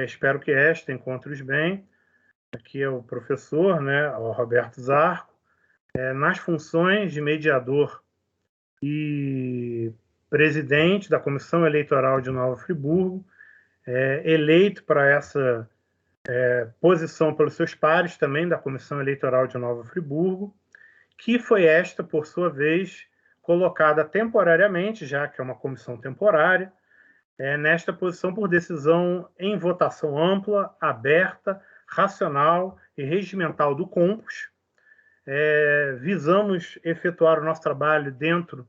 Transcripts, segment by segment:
Espero que esta encontre-os bem. Aqui é o professor, né, o Roberto Zarco, nas funções de mediador e presidente da Comissão Eleitoral de Nova Friburgo, eleito para essa posição pelos seus pares também da Comissão Eleitoral de Nova Friburgo, que foi esta, por sua vez, colocada temporariamente, já que é uma comissão temporária, nesta posição por decisão em votação ampla, aberta, racional e regimental do COMPUS. Visamos efetuar o nosso trabalho dentro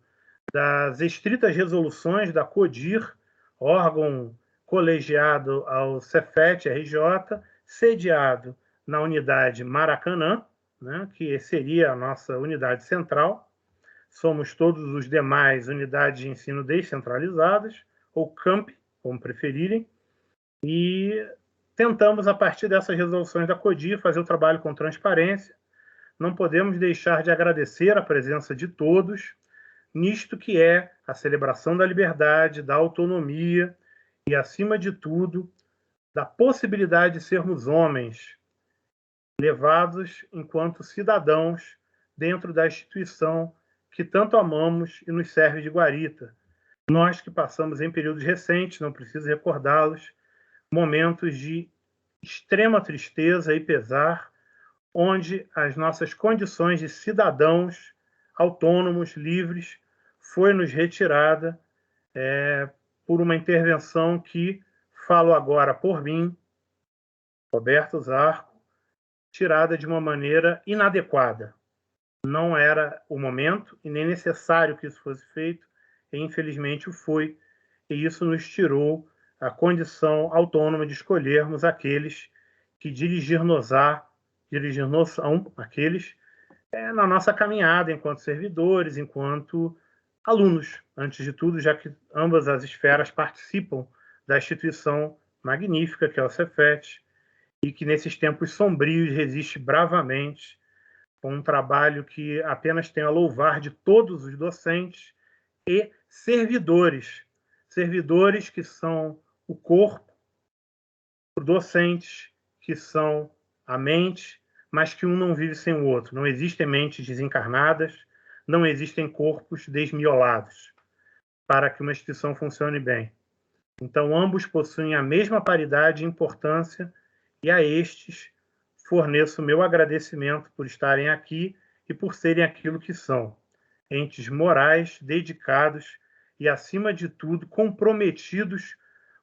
das estritas resoluções da CODIR, órgão colegiado ao Cefet-RJ, sediado na unidade Maracanã, né, que seria a nossa unidade central. Somos todos os demais unidades de ensino descentralizadas, ou CAMP, como preferirem, e tentamos, a partir dessas resoluções da CODIR, fazer o trabalho com transparência. Não podemos deixar de agradecer a presença de todos, nisto que é a celebração da liberdade, da autonomia e, acima de tudo, da possibilidade de sermos homens, levados enquanto cidadãos dentro da instituição que tanto amamos e nos serve de guarita. Nós que passamos em períodos recentes, não preciso recordá-los, momentos de extrema tristeza e pesar, onde as nossas condições de cidadãos autônomos, livres, foi-nos retirada por uma intervenção que, falo agora por mim, Roberto Zarco, tirada de uma maneira inadequada. Não era o momento e nem necessário que isso fosse feito, e infelizmente o foi, e isso nos tirou a condição autônoma de escolhermos aqueles que dirigir-nos-ão, aqueles na nossa caminhada enquanto servidores, enquanto alunos, antes de tudo, já que ambas as esferas participam da instituição magnífica que é o Cefet, e que nesses tempos sombrios resiste bravamente com um trabalho que apenas tem a louvar de todos os docentes e servidores que são o corpo, os docentes que são a mente, mas que um não vive sem o outro. Não existem mentes desencarnadas, não existem corpos desmiolados para que uma instituição funcione bem. Então, ambos possuem a mesma paridade e importância, e a estes forneço meu agradecimento por estarem aqui e por serem aquilo que são, entes morais, dedicados e, acima de tudo, comprometidos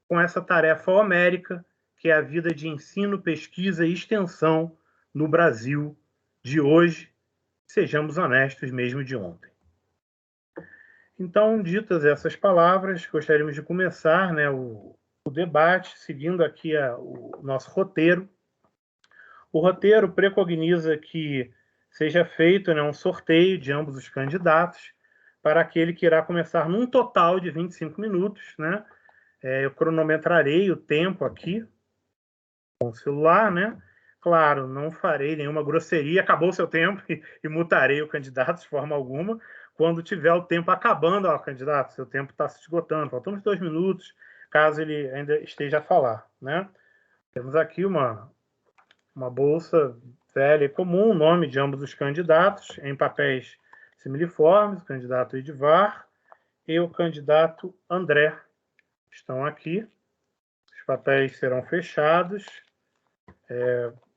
com essa tarefa homérica, que é a vida de ensino, pesquisa e extensão no Brasil de hoje, sejamos honestos, mesmo de ontem. Então, ditas essas palavras, gostaríamos de começar, né, o debate, seguindo aqui o nosso roteiro. O roteiro preconiza que seja feito, né, um sorteio de ambos os candidatos para aquele que irá começar num total de 25 minutos. Né? Eu cronometrarei o tempo aqui com o celular, né? Claro, não farei nenhuma grosseria, acabou o seu tempo e mutarei o candidato de forma alguma. Quando tiver o tempo acabando, candidato, seu tempo está se esgotando, faltam uns 2 minutos, caso ele ainda esteja a falar. Né? Temos aqui uma bolsa velha e comum, o nome de ambos os candidatos, em papéis similiformes, o candidato Edvar e o candidato André. Estão aqui. Os papéis serão fechados,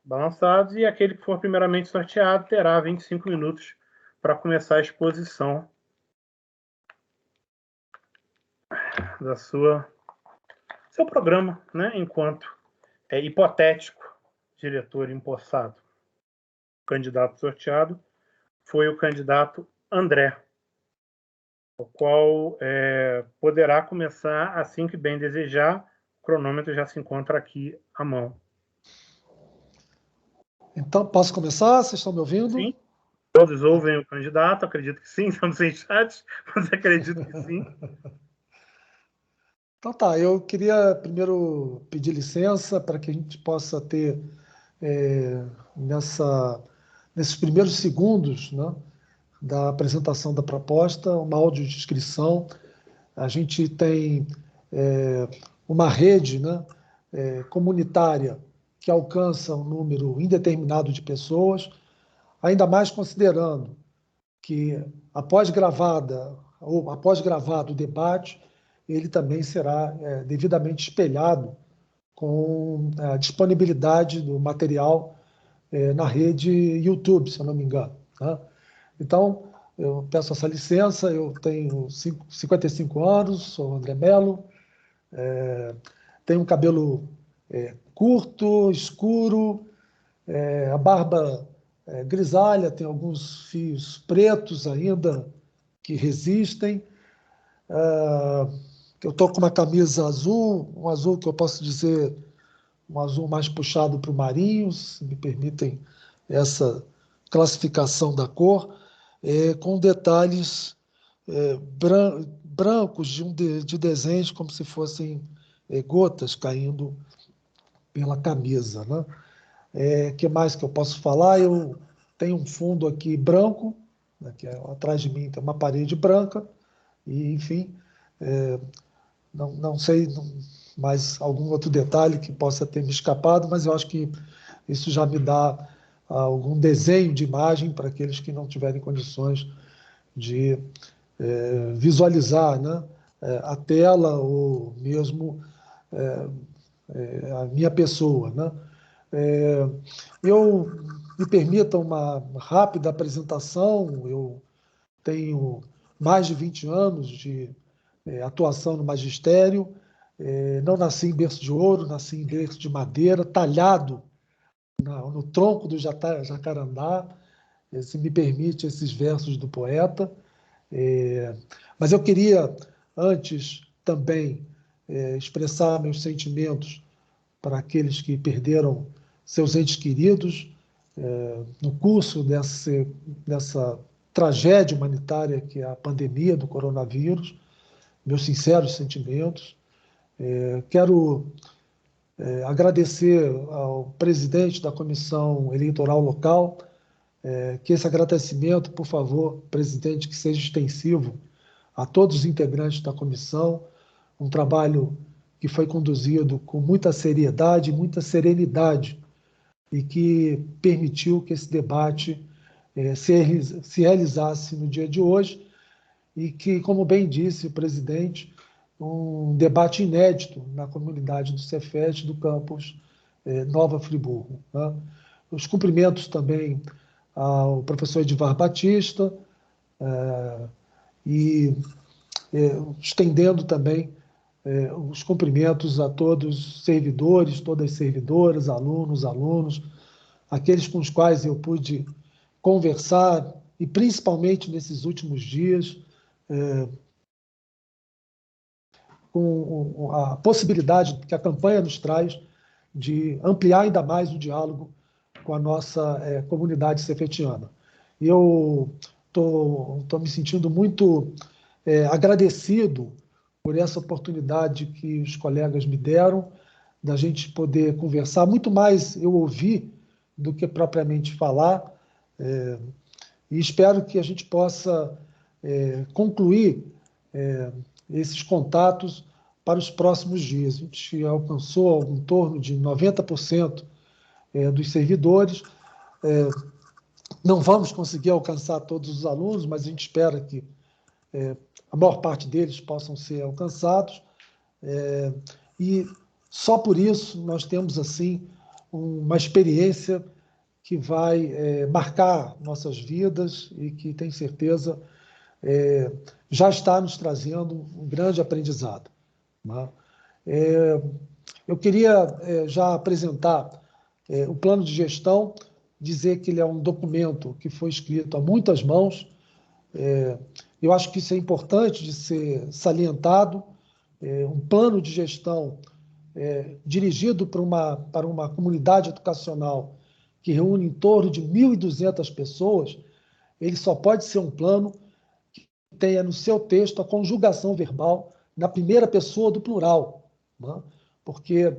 balançados, e aquele que for primeiramente sorteado terá 25 minutos para começar a exposição da seu programa, né, enquanto hipotético diretor empossado. O candidato sorteado foi o candidato André, o qual poderá começar assim que bem desejar. O cronômetro já se encontra aqui à mão. Então, posso começar? Vocês estão me ouvindo? Sim. Todos ouvem o candidato? Acredito que sim. Estamos sem chat, mas acredito que sim. Então tá, eu queria primeiro pedir licença para que a gente possa ter, nesses primeiros segundos, né, da apresentação da proposta, uma audiodescrição. A gente tem uma rede, né, comunitária que alcança um número indeterminado de pessoas, ainda mais considerando que, após gravado o debate, ele também será devidamente espelhado com a disponibilidade do material na rede YouTube, se eu não me engano, tá? Então, eu peço essa licença, eu tenho 55 anos, sou André Mello, tenho um cabelo curto, escuro, a barba grisalha, tem alguns fios pretos ainda que resistem. Eu estou com uma camisa azul, um azul que eu posso dizer um azul mais puxado para o marinho, se me permitem essa classificação da cor, com detalhes brancos de desenhos como se fossem gotas caindo pela camisa, né? Que mais que eu posso falar? Eu tenho um fundo aqui branco, né, que atrás de mim tem uma parede branca, e, enfim, não sei mais algum outro detalhe que possa ter me escapado, mas eu acho que isso já me dá algum desenho de imagem para aqueles que não tiverem condições de visualizar, né, a tela ou mesmo a minha pessoa, né? Eu me permita uma rápida apresentação. Eu tenho mais de 20 anos de atuação no magistério. Não nasci em berço de ouro, nasci em berço de madeira, talhado no tronco do jacarandá, se me permite esses versos do poeta. Mas eu queria, antes, também expressar meus sentimentos para aqueles que perderam seus entes queridos no curso dessa tragédia humanitária que é a pandemia do coronavírus. Meus sinceros sentimentos. Quero agradecer ao presidente da Comissão Eleitoral Local, que esse agradecimento, por favor, presidente, que seja extensivo a todos os integrantes da comissão, um trabalho que foi conduzido com muita seriedade, muita serenidade, e que permitiu que esse debate se realizasse no dia de hoje, e que, como bem disse o presidente, um debate inédito na comunidade do Cefet do campus Nova Friburgo, né? Os cumprimentos também ao professor Edivar Batista e estendendo também os cumprimentos a todos os servidores, todas as servidoras, alunos, aqueles com os quais eu pude conversar, e principalmente nesses últimos dias, com a possibilidade que a campanha nos traz de ampliar ainda mais o diálogo com a nossa comunidade cefetiana. E eu estou me sentindo muito agradecido por essa oportunidade que os colegas me deram, da gente poder conversar, muito mais eu ouvir do que propriamente falar, e espero que a gente possa concluir esses contatos para os próximos dias. A gente alcançou em torno de 90% dos servidores. Não vamos conseguir alcançar todos os alunos, mas a gente espera que a maior parte deles possam ser alcançados. E só por isso nós temos assim uma experiência que vai marcar nossas vidas e que, tenho certeza, já está nos trazendo um grande aprendizado, né? Eu queria já apresentar o plano de gestão, dizer que ele é um documento que foi escrito a muitas mãos. Eu acho que isso é importante de ser salientado. Um plano de gestão dirigido para uma comunidade educacional que reúne em torno de 1.200 pessoas, ele só pode ser um plano que tenha no seu texto a conjugação verbal na primeira pessoa do plural, né? Porque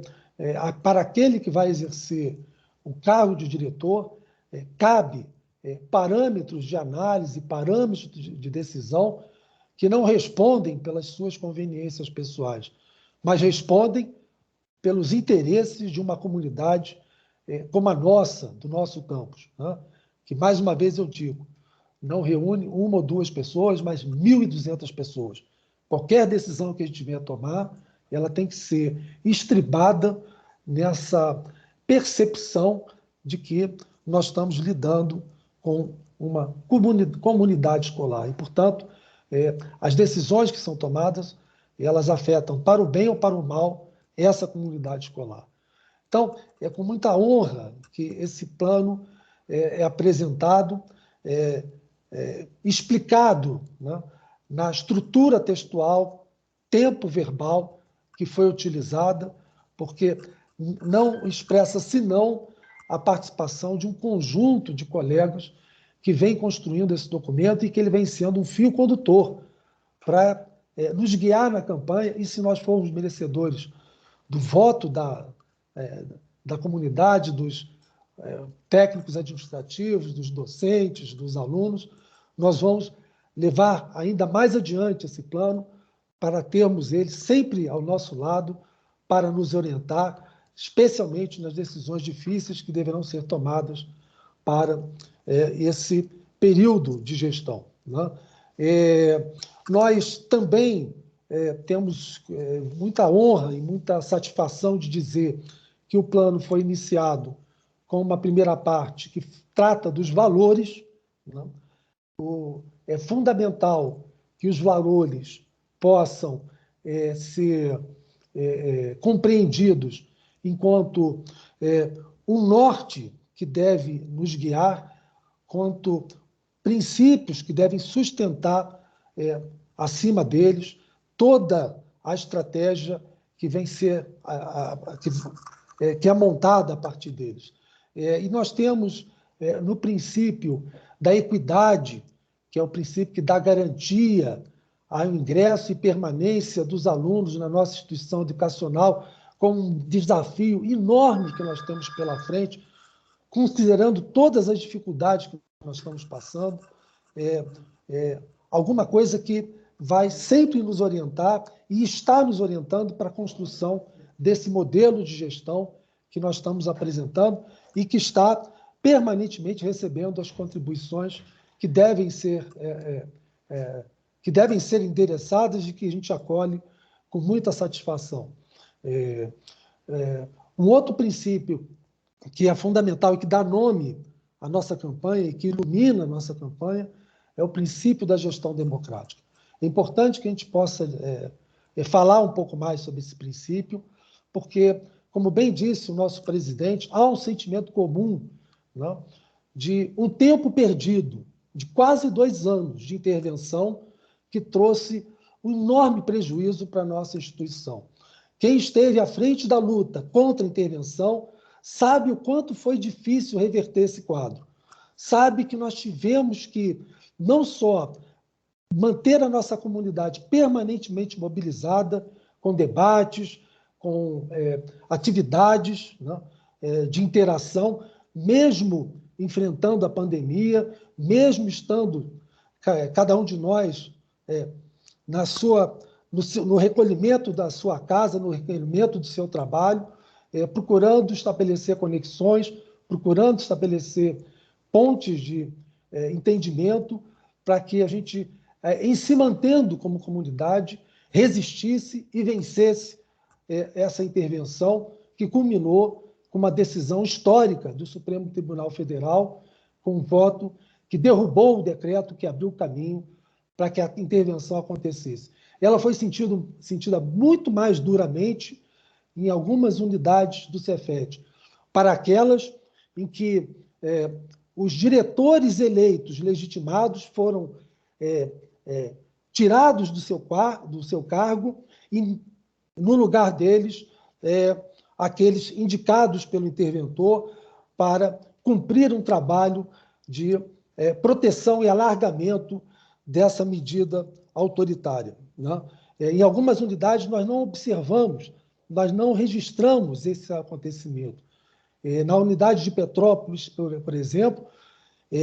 para aquele que vai exercer o cargo de diretor, cabe parâmetros de análise, parâmetros de decisão que não respondem pelas suas conveniências pessoais, mas respondem pelos interesses de uma comunidade como a nossa, do nosso campus, né? Que, mais uma vez eu digo, não reúne uma ou duas pessoas, mas 1.200 pessoas. Qualquer decisão que a gente venha tomar, ela tem que ser estribada nessa percepção de que nós estamos lidando com uma comunidade escolar. E, portanto, as decisões que são tomadas, elas afetam para o bem ou para o mal essa comunidade escolar. Então, é com muita honra que esse plano é apresentado, explicado, né, na estrutura textual, tempo verbal que foi utilizada, porque não expressa senão a participação de um conjunto de colegas que vem construindo esse documento e que ele vem sendo um fio condutor para nos guiar na campanha, e se nós formos merecedores do voto da comunidade, dos técnicos administrativos, dos docentes, dos alunos, nós vamos levar ainda mais adiante esse plano para termos ele sempre ao nosso lado para nos orientar, especialmente nas decisões difíceis que deverão ser tomadas para esse período de gestão, né? Nós também temos muita honra e muita satisfação de dizer que o plano foi iniciado com uma primeira parte que trata dos valores, né? É fundamental que os valores possam ser compreendidos enquanto um norte que deve nos guiar, quanto princípios que devem sustentar acima deles toda a estratégia que vem ser que é montada a partir deles. E nós temos no princípio da equidade, que é o princípio que dá garantia ao ingresso e permanência dos alunos na nossa instituição educacional, como um desafio enorme que nós temos pela frente, considerando todas as dificuldades que nós estamos passando, alguma coisa que vai sempre nos orientar e está nos orientando para a construção desse modelo de gestão que nós estamos apresentando e que está permanentemente recebendo as contribuições que devem ser endereçadas e que a gente acolhe com muita satisfação. Um outro princípio que é fundamental e que dá nome à nossa campanha e que ilumina a nossa campanha é o princípio da gestão democrática. É importante que a gente possa falar um pouco mais sobre esse princípio, porque, como bem disse o nosso presidente, há um sentimento comum, né, de um tempo perdido, de quase 2 anos de intervenção que trouxe um enorme prejuízo para a nossa instituição. Quem esteve à frente da luta contra a intervenção sabe o quanto foi difícil reverter esse quadro. Sabe que nós tivemos que não só manter a nossa comunidade permanentemente mobilizada, com debates, com atividades, né, de interação, mesmo enfrentando a pandemia, mesmo estando cada um de nós no recolhimento da sua casa, no recolhimento do seu trabalho, procurando estabelecer conexões, procurando estabelecer pontes de entendimento para que a gente, em se mantendo como comunidade, resistisse e vencesse essa intervenção que culminou com uma decisão histórica do Supremo Tribunal Federal, com um voto que derrubou o decreto que abriu o caminho para que a intervenção acontecesse. Ela foi sentida muito mais duramente em algumas unidades do Cefet, para aquelas em que os diretores eleitos, legitimados, foram tirados do seu cargo e, no lugar deles, aqueles indicados pelo interventor para cumprir um trabalho de proteção e alargamento dessa medida autoritária, né? Em algumas unidades nós não observamos, nós não registramos esse acontecimento. Na unidade de Petrópolis, por exemplo,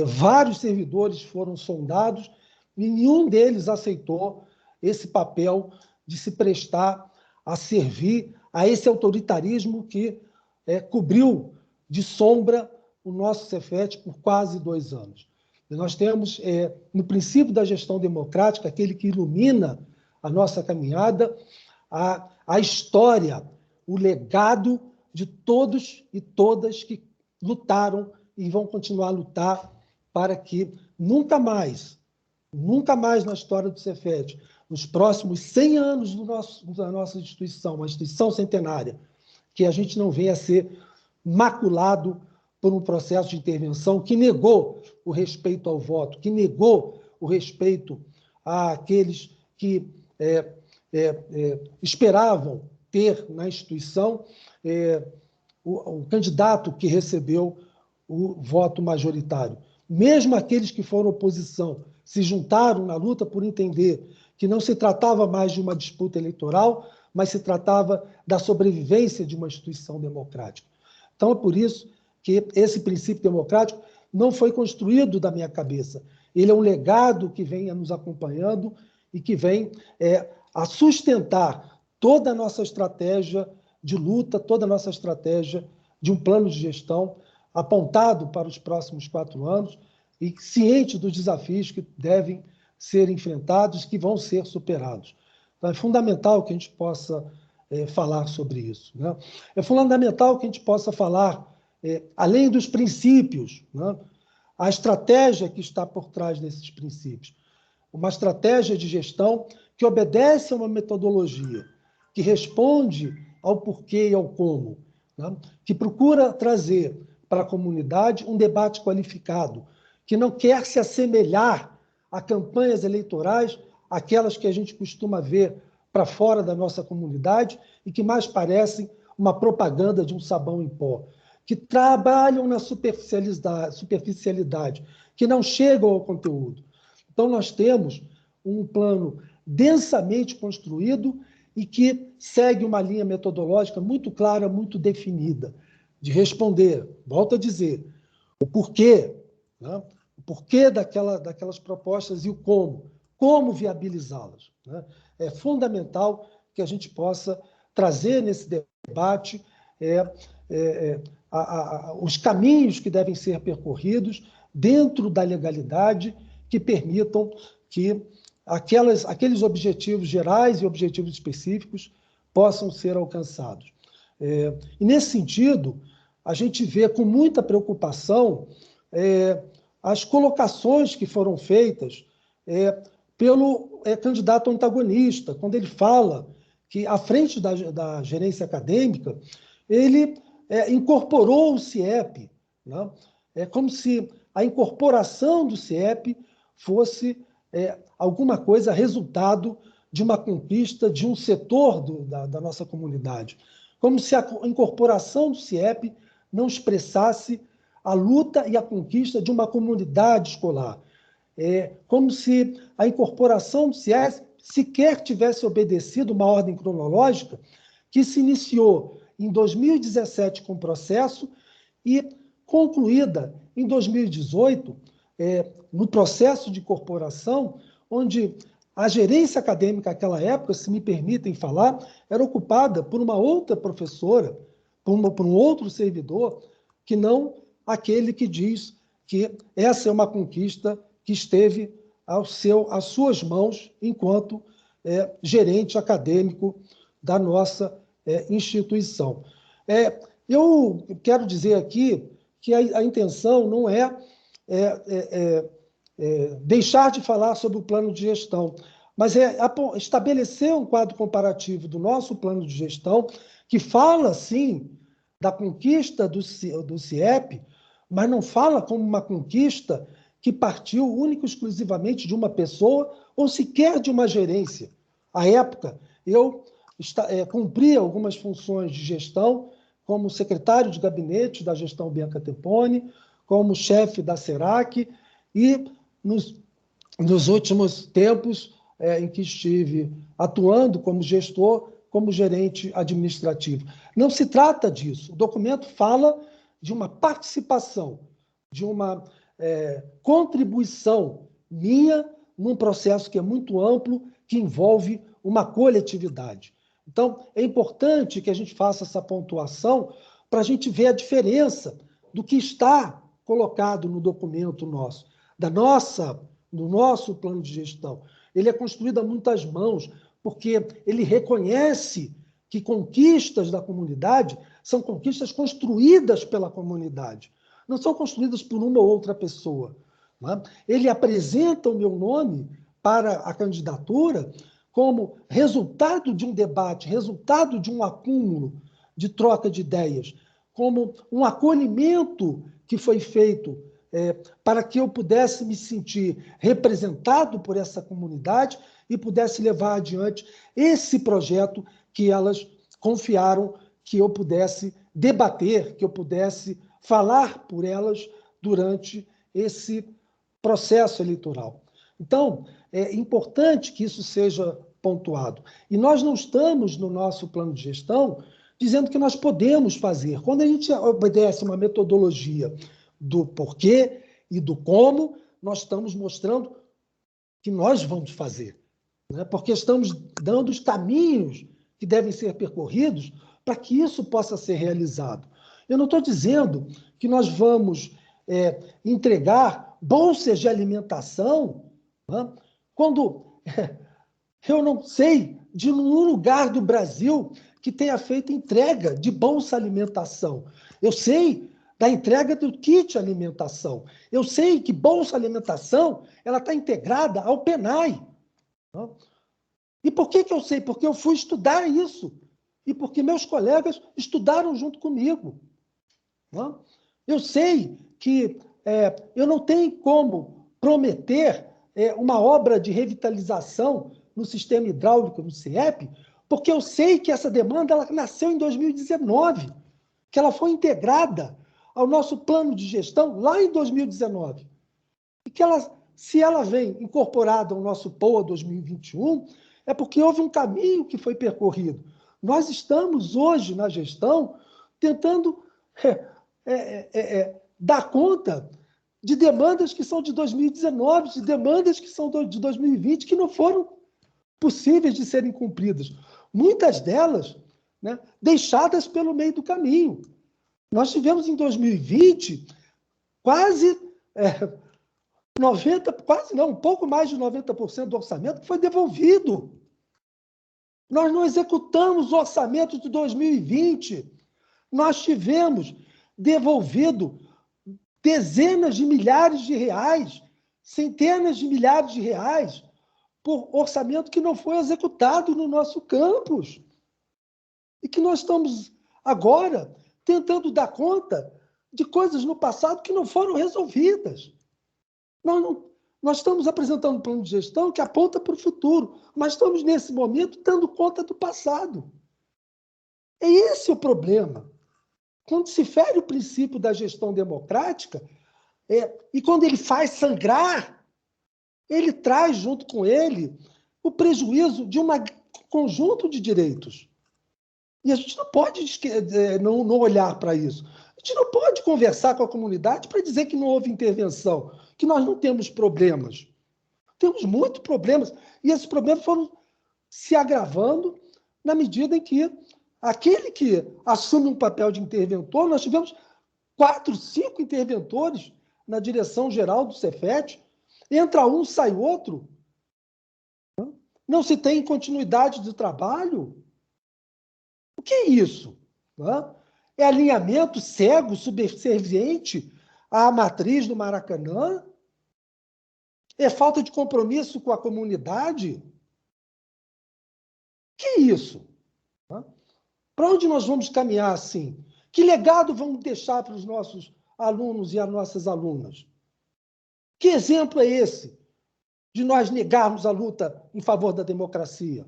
vários servidores foram sondados e nenhum deles aceitou esse papel de se prestar a servir a esse autoritarismo que cobriu de sombra o nosso Cefet por quase 2 anos. E nós temos, no princípio da gestão democrática, aquele que ilumina a nossa caminhada, a história, o legado de todos e todas que lutaram e vão continuar a lutar para que nunca mais na história do Cefet, nos próximos 100 anos da nossa instituição, uma instituição centenária, que a gente não venha a ser maculado por um processo de intervenção que negou o respeito ao voto, que negou o respeito àqueles que esperavam ter na instituição o candidato que recebeu o voto majoritário. Mesmo aqueles que foram oposição se juntaram na luta por entender que não se tratava mais de uma disputa eleitoral, mas se tratava da sobrevivência de uma instituição democrática. Então, é por isso que esse princípio democrático não foi construído da minha cabeça. Ele é um legado que vem nos acompanhando e que vem a sustentar toda a nossa estratégia de luta, toda a nossa estratégia de um plano de gestão apontado para os próximos 4 anos e ciente dos desafios que devem ser enfrentados, que vão ser superados. Então, é fundamental que a gente possa falar sobre isso, né? É fundamental que a gente possa falar, além dos princípios, né, a estratégia que está por trás desses princípios. Uma estratégia de gestão que obedece a uma metodologia, que responde ao porquê e ao como, né, que procura trazer para a comunidade um debate qualificado, que não quer se assemelhar a campanhas eleitorais, aquelas que a gente costuma ver para fora da nossa comunidade e que mais parecem uma propaganda de um sabão em pó, que trabalham na superficialidade, que não chegam ao conteúdo. Então, nós temos um plano densamente construído e que segue uma linha metodológica muito clara, muito definida, de responder, volto a dizer, o porquê, né? O porquê daquelas propostas e o como viabilizá-las, né? É fundamental que a gente possa trazer nesse debate os caminhos que devem ser percorridos dentro da legalidade que permitam que aqueles objetivos gerais e objetivos específicos possam ser alcançados. E, nesse sentido, a gente vê com muita preocupação as colocações que foram feitas pelo candidato antagonista, quando ele fala que, à frente da gerência acadêmica, ele incorporou o CIEP, né? É como se a incorporação do CIEP fosse alguma coisa resultado de uma conquista de um setor da nossa comunidade. Como se a incorporação do CIEP não expressasse a luta e a conquista de uma comunidade escolar. Como se a incorporação do CIEP sequer tivesse obedecido uma ordem cronológica que se iniciou em 2017 com o processo e concluída em 2018 no processo de incorporação, onde a gerência acadêmica naquela época, se me permitem falar, era ocupada por uma outra professora, por um outro servidor, que não aquele que diz que essa é uma conquista que esteve às suas mãos enquanto gerente acadêmico da nossa instituição. Eu quero dizer aqui que a intenção não é deixar de falar sobre o plano de gestão, mas estabelecer um quadro comparativo do nosso plano de gestão que fala, sim, da conquista do CIEP, mas não fala como uma conquista que partiu única e exclusivamente de uma pessoa ou sequer de uma gerência. À época, eu cumpria algumas funções de gestão como secretário de gabinete da gestão Bianca Teponi, como chefe da SERAC e nos últimos tempos em que estive atuando como gestor, como gerente administrativo. Não se trata disso. O documento fala de uma participação, de uma contribuição minha num processo que é muito amplo, que envolve uma coletividade. Então, é importante que a gente faça essa pontuação para a gente ver a diferença do que está colocado no documento nosso, do nosso plano de gestão. Ele é construído a muitas mãos, porque ele reconhece que conquistas da comunidade são conquistas construídas pela comunidade, não são construídas por uma ou outra pessoa. Não é? Ele apresenta o meu nome para a candidatura como resultado de um debate, resultado de um acúmulo de troca de ideias, como um acolhimento que foi feito para que eu pudesse me sentir representado por essa comunidade e pudesse levar adiante esse projeto que elas confiaram que eu pudesse debater, que eu pudesse falar por elas durante esse processo eleitoral. Então, é importante que isso seja pontuado. E nós não estamos, no nosso plano de gestão, dizendo que nós podemos fazer. Quando a gente obedece uma metodologia do porquê e do como, nós estamos mostrando que nós vamos fazer, né? Porque estamos dando os caminhos que devem ser percorridos para que isso possa ser realizado. Eu não estou dizendo que nós vamos entregar bolsas de alimentação, né? Quando eu não sei de nenhum lugar do Brasil que tenha feito entrega de bolsa alimentação. Eu sei da entrega do kit alimentação. Eu sei que bolsa alimentação ela está integrada ao PENAI. E por que eu sei? Porque eu fui estudar isso. E porque meus colegas estudaram junto comigo. Eu sei que eu não tenho como prometer uma obra de revitalização no sistema hidráulico, no CIEP, porque eu sei que essa demanda ela nasceu em 2019, que ela foi integrada ao nosso plano de gestão lá em 2019. E que se ela vem incorporada ao nosso POA 2021, é porque houve um caminho que foi percorrido. Nós estamos hoje na gestão tentando dar conta de demandas que são de 2019, de demandas que são de 2020, que não foram possíveis de serem cumpridas. Muitas delas, né, deixadas pelo meio do caminho. Nós tivemos em 2020 quase um pouco mais de 90% do orçamento que foi devolvido. Nós não executamos o orçamento de 2020. Nós tivemos devolvido dezenas de milhares de reais, centenas de milhares de reais, por orçamento que não foi executado no nosso campus. E que nós estamos agora tentando dar conta de coisas no passado que não foram resolvidas. Nós estamos apresentando um plano de gestão que aponta para o futuro, mas estamos, nesse momento, dando conta do passado. É esse o problema. Quando se fere o princípio da gestão democrática, e quando ele faz sangrar, ele traz junto com ele o prejuízo de um conjunto de direitos. E a gente não pode não olhar para isso. A gente não pode conversar com a comunidade para dizer que não houve intervenção, que nós não temos problemas. Temos muitos problemas. E esses problemas foram se agravando na medida em que aquele que assume um papel de interventor, nós tivemos 4, 5 interventores na direção geral do Cefet, entra um, sai outro, não se tem continuidade de trabalho. O que é isso? É alinhamento cego, subserviente à matriz do Maracanã? É falta de compromisso com a comunidade? O que é isso? Para onde nós vamos caminhar assim? Que legado vamos deixar para os nossos alunos e as nossas alunas? Que exemplo é esse de nós negarmos a luta em favor da democracia?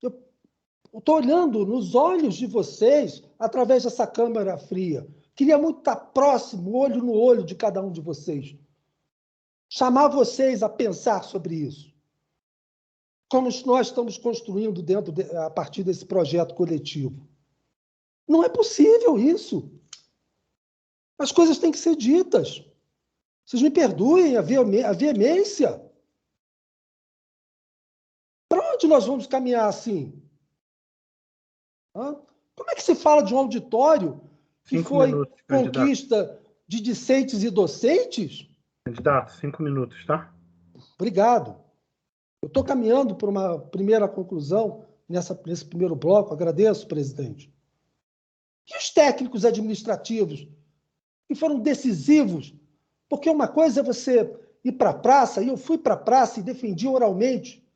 Eu estou olhando nos olhos de vocês através dessa câmera fria. Queria muito estar próximo, olho no olho de cada um de vocês. Chamar vocês a pensar sobre isso. Como nós estamos construindo a partir desse projeto coletivo. Não é possível isso. As coisas têm que ser ditas. Vocês me perdoem a veemência. Para onde nós vamos caminhar assim? Hã? Como é que se fala de um auditório que 5 foi minutos, candidato. conquista de discentes e docentes? Candidato, 5 minutos, tá? Obrigado. Eu estou caminhando para uma primeira conclusão nesse primeiro bloco. Agradeço, presidente. E os técnicos administrativos, que foram decisivos? Porque uma coisa é você ir para a praça, e eu fui para a praça e defendi oralmente,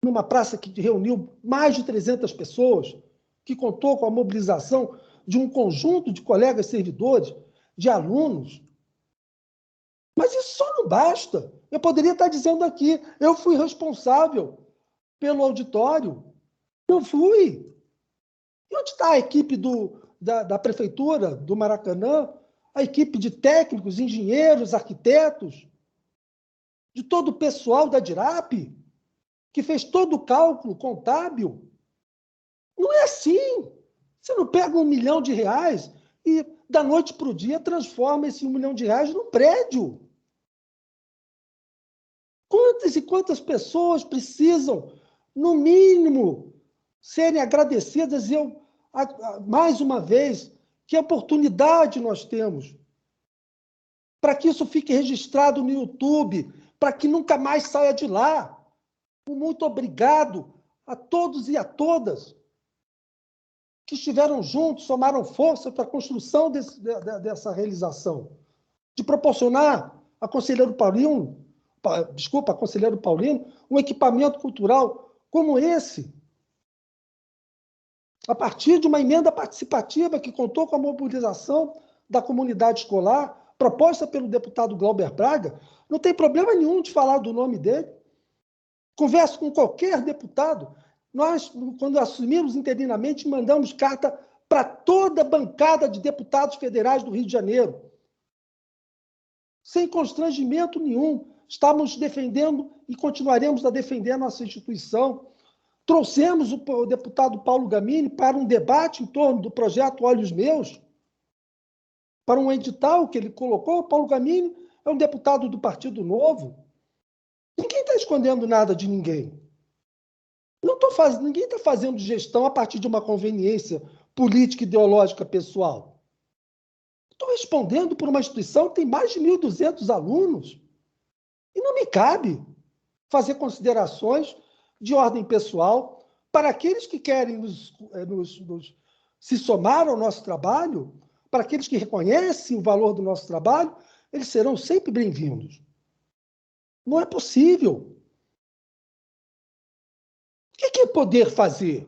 numa praça que reuniu mais de 300 pessoas, que contou com a mobilização de um conjunto de colegas servidores, de alunos. Mas isso só não basta. Eu poderia estar dizendo aqui, eu fui responsável pelo auditório. Não fui. E onde está a equipe da Prefeitura do Maracanã? A equipe de técnicos, engenheiros, arquitetos, de todo o pessoal da DIRAP, que fez todo o cálculo contábil? Não é assim. Você não pega R$1 milhão e, da noite para o dia, transforma esse R$1 milhão num prédio. Quantas e quantas pessoas precisam, no mínimo, serem agradecidas? Mais uma vez, que oportunidade nós temos para que isso fique registrado no YouTube, para que nunca mais saia de lá. Muito obrigado a todos e a todas que estiveram juntos, somaram força para a construção dessa realização, de proporcionar a conselheiro Paulino, um equipamento cultural como esse, a partir de uma emenda participativa que contou com a mobilização da comunidade escolar, proposta pelo deputado Glauber Braga. Não tem problema nenhum de falar do nome dele. Converso com qualquer deputado. Nós, quando assumimos interinamente, mandamos carta para toda a bancada de deputados federais do Rio de Janeiro, sem constrangimento nenhum. Estamos defendendo e continuaremos a defender a nossa instituição. Trouxemos o deputado Paulo Gamini para um debate em torno do projeto Olhos Meus, para um edital que ele colocou. O Paulo Gamini é um deputado do Partido Novo. Ninguém está escondendo nada de ninguém. Ninguém está fazendo gestão a partir de uma conveniência política e ideológica pessoal. Estou respondendo por uma instituição que tem mais de 1.200 alunos. E não me cabe fazer considerações de ordem pessoal para aqueles que querem se somar ao nosso trabalho, para aqueles que reconhecem o valor do nosso trabalho, eles serão sempre bem-vindos. Não é possível. O que é poder fazer?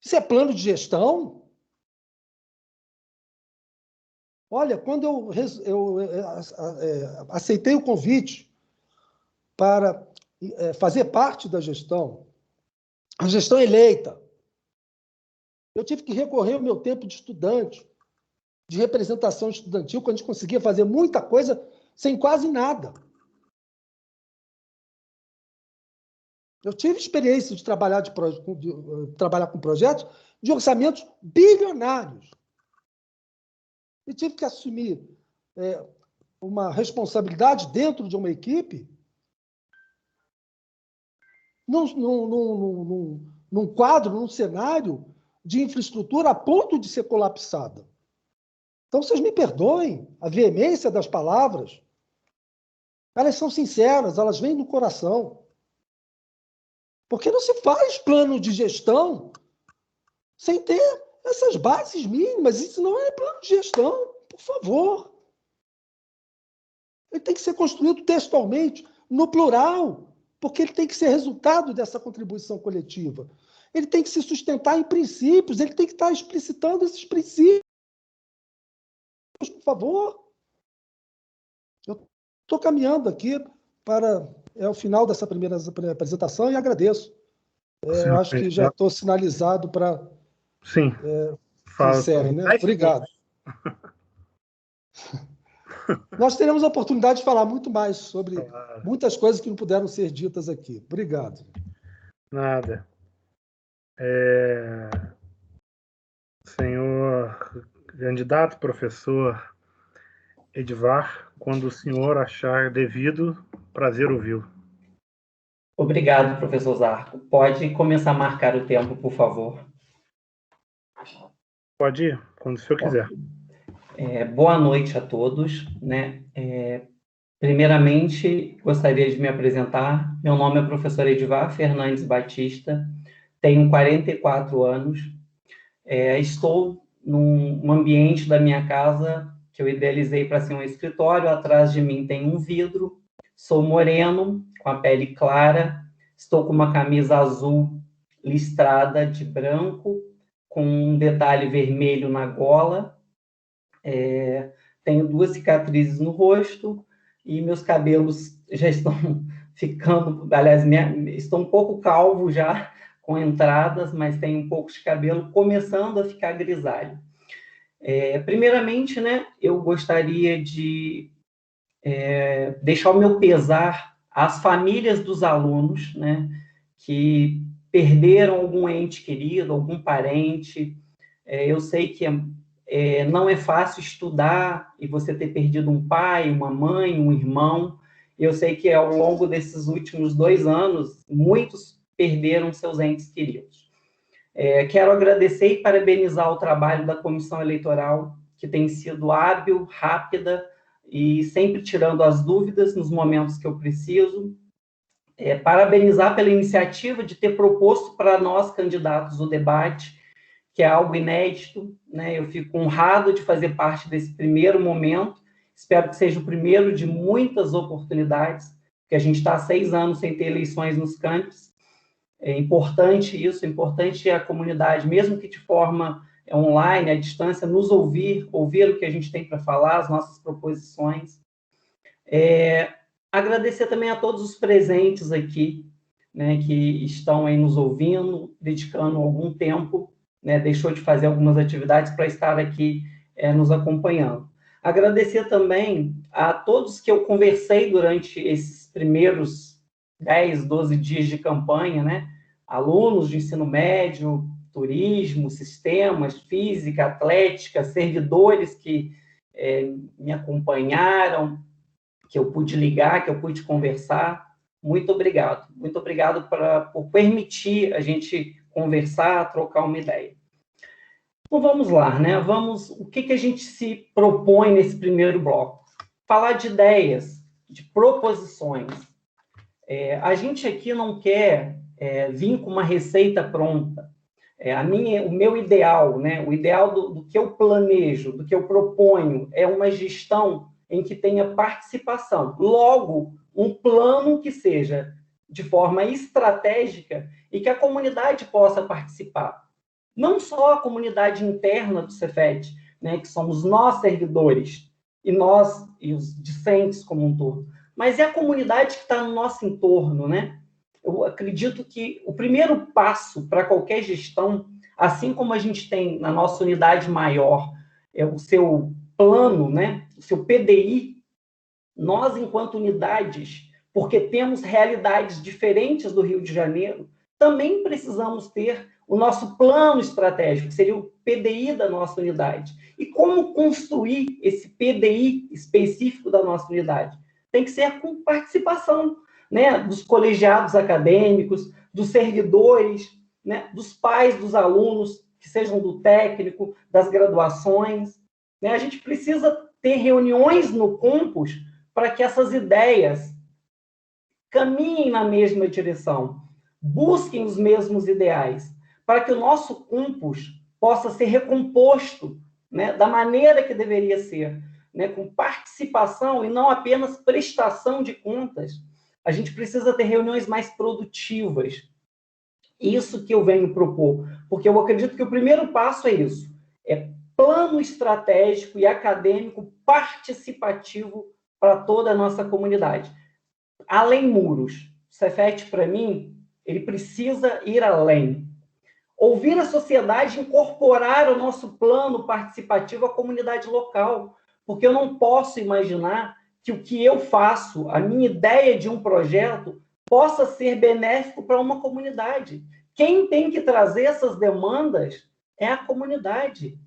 Isso é plano de gestão? Olha, quando eu aceitei o convite para fazer parte da gestão, a gestão eleita, eu tive que recorrer ao meu tempo de estudante, de representação estudantil, quando a gente conseguia fazer muita coisa sem quase nada. Eu tive experiência de trabalhar com projetos de orçamentos bilionários. E tive que assumir uma responsabilidade dentro de uma equipe num quadro, num cenário de infraestrutura a ponto de ser colapsada. Então, vocês me perdoem a veemência das palavras. Elas são sinceras, elas vêm do coração. Porque não se faz plano de gestão sem ter essas bases mínimas. Isso não é plano de gestão, por favor. Ele tem que ser construído textualmente, no plural, porque ele tem que ser resultado dessa contribuição coletiva. Ele tem que se sustentar em princípios, ele tem que estar explicitando esses princípios, por favor. Eu estou caminhando aqui para o final dessa primeira apresentação e agradeço. Eu acho que já estou sinalizado para que encerre, né? Obrigado. Nós teremos a oportunidade de falar muito mais sobre muitas coisas que não puderam ser ditas aqui. Obrigado. Nada. Senhor candidato, professor Edvar, quando o senhor achar devido, prazer ouvi-lo. Obrigado, professor Zarco. Pode começar a marcar o tempo, por favor. Pode ir, quando o senhor quiser. Boa noite a todos, né? Primeiramente, gostaria de me apresentar. Meu nome é professor Edivar Fernandes Batista, tenho 44 anos, estou num ambiente da minha casa que eu idealizei para ser um escritório. Atrás de mim tem um vidro, sou moreno, com a pele clara, estou com uma camisa azul listrada de branco, com um detalhe vermelho na gola, tenho 2 cicatrizes no rosto e meus cabelos já estão ficando, aliás, estou um pouco calvo já, com entradas, mas tenho um pouco de cabelo começando a ficar grisalho. Primeiramente, né, eu gostaria de deixar o meu pesar às famílias dos alunos, né, que perderam algum ente querido, algum parente. Eu sei que não é fácil estudar e você ter perdido um pai, uma mãe, um irmão. Eu sei que ao longo desses últimos 2 anos, muitos perderam seus entes queridos. Quero agradecer e parabenizar o trabalho da comissão eleitoral, que tem sido hábil, rápida e sempre tirando as dúvidas nos momentos que eu preciso. Parabenizar pela iniciativa de ter proposto para nós, candidatos, o debate, que é algo inédito, né? Eu fico honrado de fazer parte desse primeiro momento, espero que seja o primeiro de muitas oportunidades, porque a gente está há 6 anos sem ter eleições nos campos. É importante isso, é importante a comunidade, mesmo que de forma online, à distância, nos ouvir o que a gente tem para falar, as nossas proposições. Agradecer também a todos os presentes aqui, né, que estão aí nos ouvindo, dedicando algum tempo, né, deixou de fazer algumas atividades para estar aqui nos acompanhando. Agradecer também a todos que eu conversei durante esses primeiros 10, 12 dias de campanha, né, alunos de ensino médio, turismo, sistemas, física, atlética, servidores que me acompanharam, que eu pude ligar, que eu pude conversar. Muito obrigado. Muito obrigado por permitir a gente conversar, trocar uma ideia. Então, vamos lá, né? O que a gente se propõe nesse primeiro bloco? Falar de ideias, de proposições. A gente aqui não quer vir com uma receita pronta. O meu ideal, né? O ideal do que eu planejo, do que eu proponho, é uma gestão em que tenha participação. Logo, um plano que seja de forma estratégica e que a comunidade possa participar. Não só a comunidade interna do Cefet, né, que somos nós servidores, e os discentes como um todo, mas é a comunidade que está no nosso entorno, né? Eu acredito que o primeiro passo para qualquer gestão, assim como a gente tem na nossa unidade maior, o seu plano, né, o seu PDI, nós, enquanto unidades, porque temos realidades diferentes do Rio de Janeiro, também precisamos ter o nosso plano estratégico, que seria o PDI da nossa unidade. E como construir esse PDI específico da nossa unidade? Tem que ser com participação, né, dos colegiados acadêmicos, dos servidores, né, dos pais dos alunos, que sejam do técnico, das graduações. Né? A gente precisa ter reuniões no campus para que essas ideias caminhem na mesma direção, busquem os mesmos ideais, para que o nosso campus possa ser recomposto, né, da maneira que deveria ser, né, com participação e não apenas prestação de contas. A gente precisa ter reuniões mais produtivas. Isso que eu venho propor, porque eu acredito que o primeiro passo é isso, é plano estratégico e acadêmico participativo para toda a nossa comunidade. Além muros, o Cefet, para mim, ele precisa ir além. Ouvir a sociedade, incorporar o nosso plano participativo à comunidade local, porque eu não posso imaginar que o que eu faço, a minha ideia de um projeto, possa ser benéfico para uma comunidade. Quem tem que trazer essas demandas é a comunidade.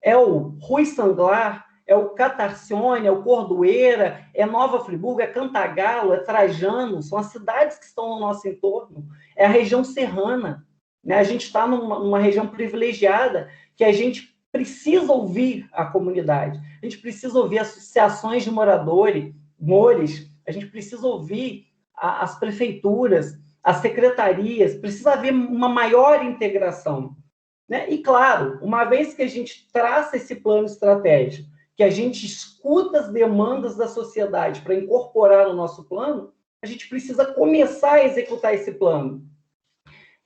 É o Rui Sanglar, é o Catarcione, é o Cordoeira, é Nova Friburgo, é Cantagalo, é Trajano, são as cidades que estão no nosso entorno, é a região serrana, né? A gente está numa região privilegiada, que a gente precisa ouvir a comunidade, a gente precisa ouvir associações de moradores, a gente precisa ouvir as prefeituras, as secretarias, precisa haver uma maior integração, né? E, claro, uma vez que a gente traça esse plano estratégico, que a gente escuta as demandas da sociedade para incorporar no nosso plano, a gente precisa começar a executar esse plano.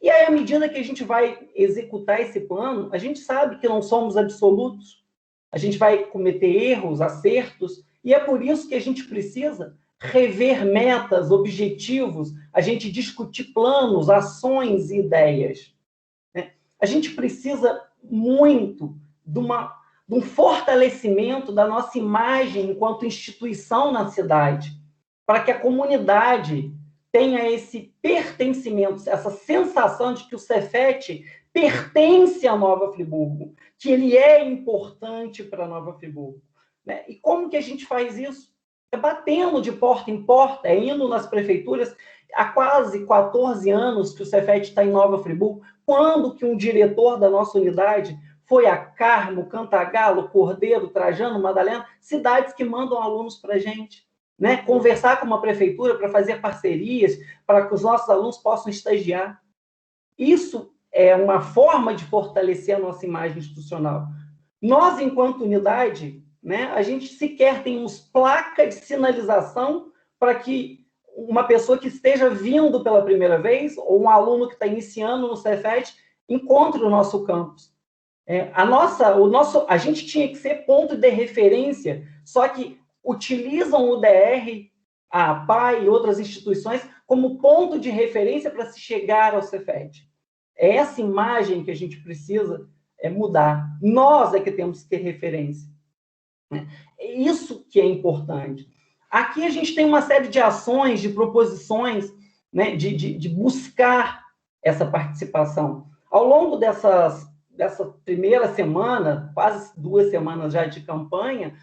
E aí, à medida que a gente vai executar esse plano, a gente sabe que não somos absolutos, a gente vai cometer erros, acertos, e é por isso que a gente precisa rever metas, objetivos, a gente discutir planos, ações e ideias. A gente precisa muito de um fortalecimento da nossa imagem enquanto instituição na cidade, para que a comunidade tenha esse pertencimento, essa sensação de que o Cefet pertence à Nova Friburgo, que ele é importante para a Nova Friburgo. Né? E como que a gente faz isso? É batendo de porta em porta, é indo nas prefeituras. Há quase 14 anos que o Cefet está em Nova Friburgo. Quando que um diretor da nossa unidade foi a Carmo, Cantagalo, Cordeiro, Trajano, Madalena, cidades que mandam alunos para a gente, né? Conversar com uma prefeitura para fazer parcerias, para que os nossos alunos possam estagiar. Isso é uma forma de fortalecer a nossa imagem institucional. Nós, enquanto unidade, né, a gente sequer tem placa de sinalização para que uma pessoa que esteja vindo pela primeira vez, ou um aluno que está iniciando no Cefet, encontre o nosso campus. A gente tinha que ser ponto de referência, só que utilizam o DR, a APAI e outras instituições como ponto de referência para se chegar ao Cefet. É essa imagem que a gente precisa mudar. Nós é que temos que ter referência. É isso que é importante. Aqui a gente tem uma série de ações, de proposições, né, de buscar essa participação. Ao longo dessa primeira semana, quase 2 semanas já de campanha,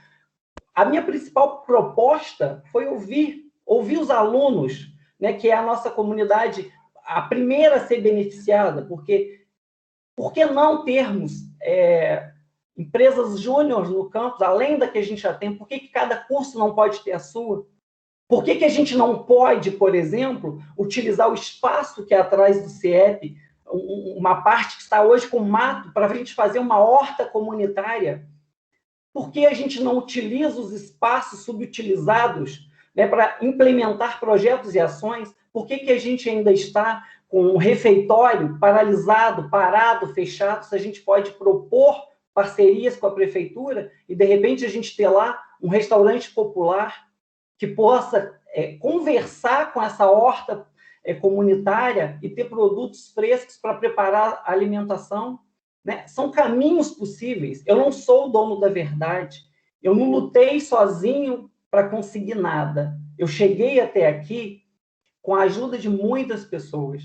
a minha principal proposta foi ouvir os alunos, né, que é a nossa comunidade, a primeira a ser beneficiada, porque por que não termos empresas júniores no campus, além da que a gente já tem? Por que cada curso não pode ter a sua? Por que a gente não pode, por exemplo, utilizar o espaço que é atrás do CIEP, uma parte que está hoje com mato, para a gente fazer uma horta comunitária? Por que a gente não utiliza os espaços subutilizados, né, para implementar projetos e ações? Por que a gente ainda está com um refeitório paralisado, parado, fechado, se a gente pode propor parcerias com a prefeitura e, de repente, a gente ter lá um restaurante popular que possa conversar com essa horta comunitária e ter produtos frescos para preparar a alimentação? Né? São caminhos possíveis. Eu não sou o dono da verdade. Eu não lutei sozinho para conseguir nada. Eu cheguei até aqui com a ajuda de muitas pessoas.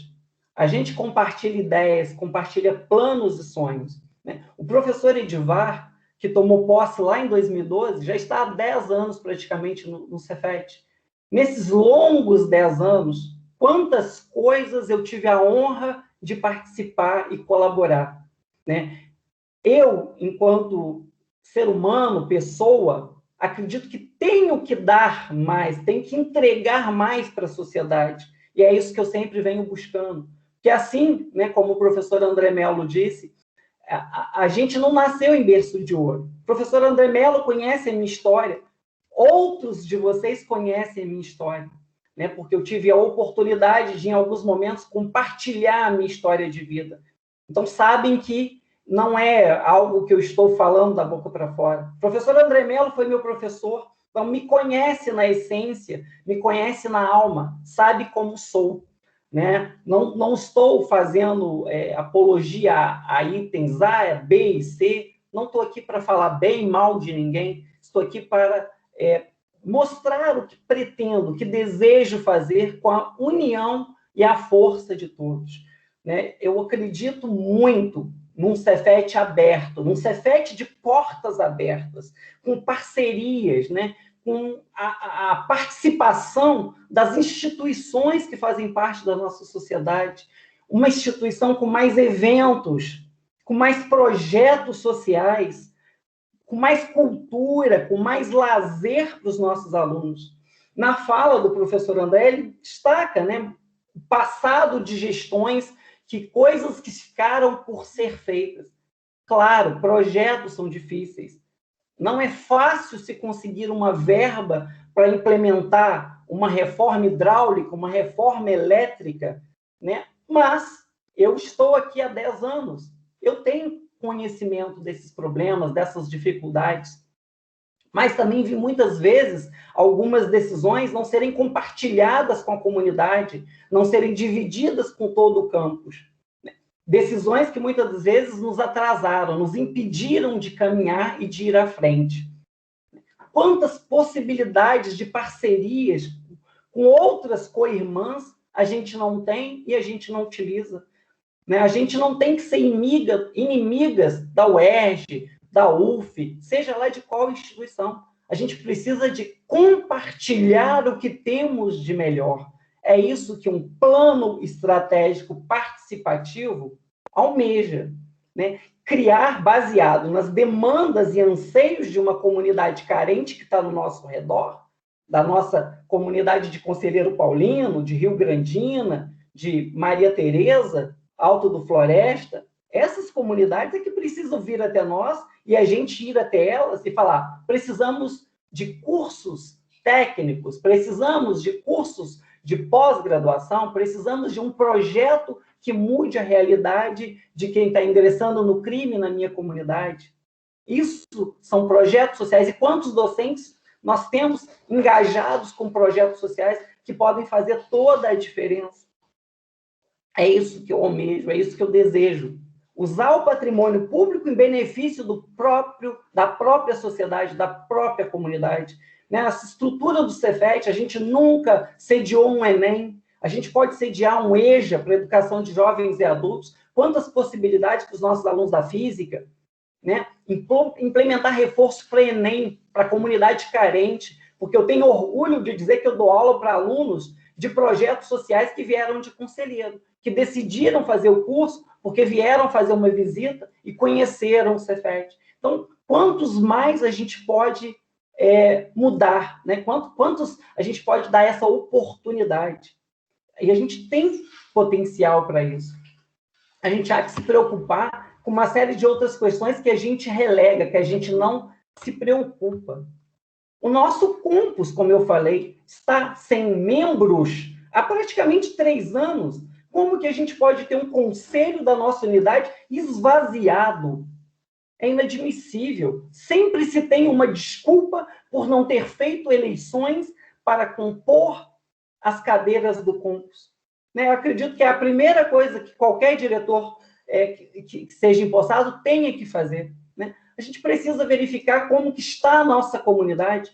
A gente compartilha ideias, compartilha planos e sonhos. Né? O professor Edivar, que tomou posse lá em 2012, já está há 10 anos praticamente no Cefet. Nesses longos 10 anos, quantas coisas eu tive a honra de participar e colaborar. Né? Eu, enquanto ser humano, pessoa, acredito que tenho que dar mais, tenho que entregar mais para a sociedade. E é isso que eu sempre venho buscando. Que assim, né, como o professor André Mello disse, a gente não nasceu em berço de ouro. O professor André Mello conhece a minha história. Outros de vocês conhecem a minha história, né? Porque eu tive a oportunidade de, em alguns momentos, compartilhar a minha história de vida. Então, sabem que não é algo que eu estou falando da boca para fora. O professor André Mello foi meu professor, então me conhece na essência, me conhece na alma, sabe como sou. Né? Não estou fazendo apologia a itens A, B e C, não estou aqui para falar bem, mal de ninguém, estou aqui para mostrar o que pretendo, o que desejo fazer com a união e a força de todos. Né? Eu acredito muito num Cefet aberto, num Cefet de portas abertas, com parcerias, né? Com a participação das instituições que fazem parte da nossa sociedade, uma instituição com mais eventos, com mais projetos sociais, com mais cultura, com mais lazer para os nossos alunos. Na fala do professor André, ele destaca, né, o passado de gestões, que coisas que ficaram por ser feitas. Claro, projetos são difíceis. Não é fácil se conseguir uma verba para implementar uma reforma hidráulica, uma reforma elétrica, né? Mas eu estou aqui há 10 anos. Eu tenho conhecimento desses problemas, dessas dificuldades. Mas também vi muitas vezes algumas decisões não serem compartilhadas com a comunidade, não serem divididas com todo o campus. Decisões que muitas vezes nos atrasaram, nos impediram de caminhar e de ir à frente. Quantas possibilidades de parcerias com outras co-irmãs a gente não tem e a gente não utiliza. A gente não tem que ser inimigas da UERJ, da UF, seja lá de qual instituição. A gente precisa de compartilhar o que temos de melhor. É isso que um plano estratégico participativo almeja, né? Criar baseado nas demandas e anseios de uma comunidade carente que está no nosso redor, da nossa comunidade de Conselheiro Paulino, de Rio Grandina, de Maria Tereza, Alto do Floresta. Essas comunidades é que precisam vir até nós e a gente ir até elas e falar: precisamos de cursos técnicos, precisamos de cursos de pós-graduação, precisamos de um projeto que mude a realidade de quem está ingressando no crime na minha comunidade. Isso são projetos sociais. E quantos docentes nós temos engajados com projetos sociais que podem fazer toda a diferença? É isso que eu almejo, é isso que eu desejo. Usar o patrimônio público em benefício da própria sociedade, da própria comunidade. Nessa estrutura do Cefet, a gente nunca sediou um Enem, a gente pode sediar um EJA para a educação de jovens e adultos. Quantas possibilidades para os nossos alunos da física, né? Implementar reforço para Enem, para a comunidade carente, porque eu tenho orgulho de dizer que eu dou aula para alunos de projetos sociais que vieram de Conselheiro, que decidiram fazer o curso porque vieram fazer uma visita e conheceram o Cefet. Então, quantos mais a gente pode mudar, né? Quantos a gente pode dar essa oportunidade? E a gente tem potencial para isso. A gente há que se preocupar com uma série de outras questões que a gente relega, que a gente não se preocupa. O nosso campus, como eu falei, está sem membros há praticamente 3 anos. Como que a gente pode ter um conselho da nossa unidade esvaziado? É inadmissível. Sempre se tem uma desculpa por não ter feito eleições para compor as cadeiras do campus. Eu acredito que é a primeira coisa que qualquer diretor que seja empossado tenha que fazer. A gente precisa verificar como que está a nossa comunidade,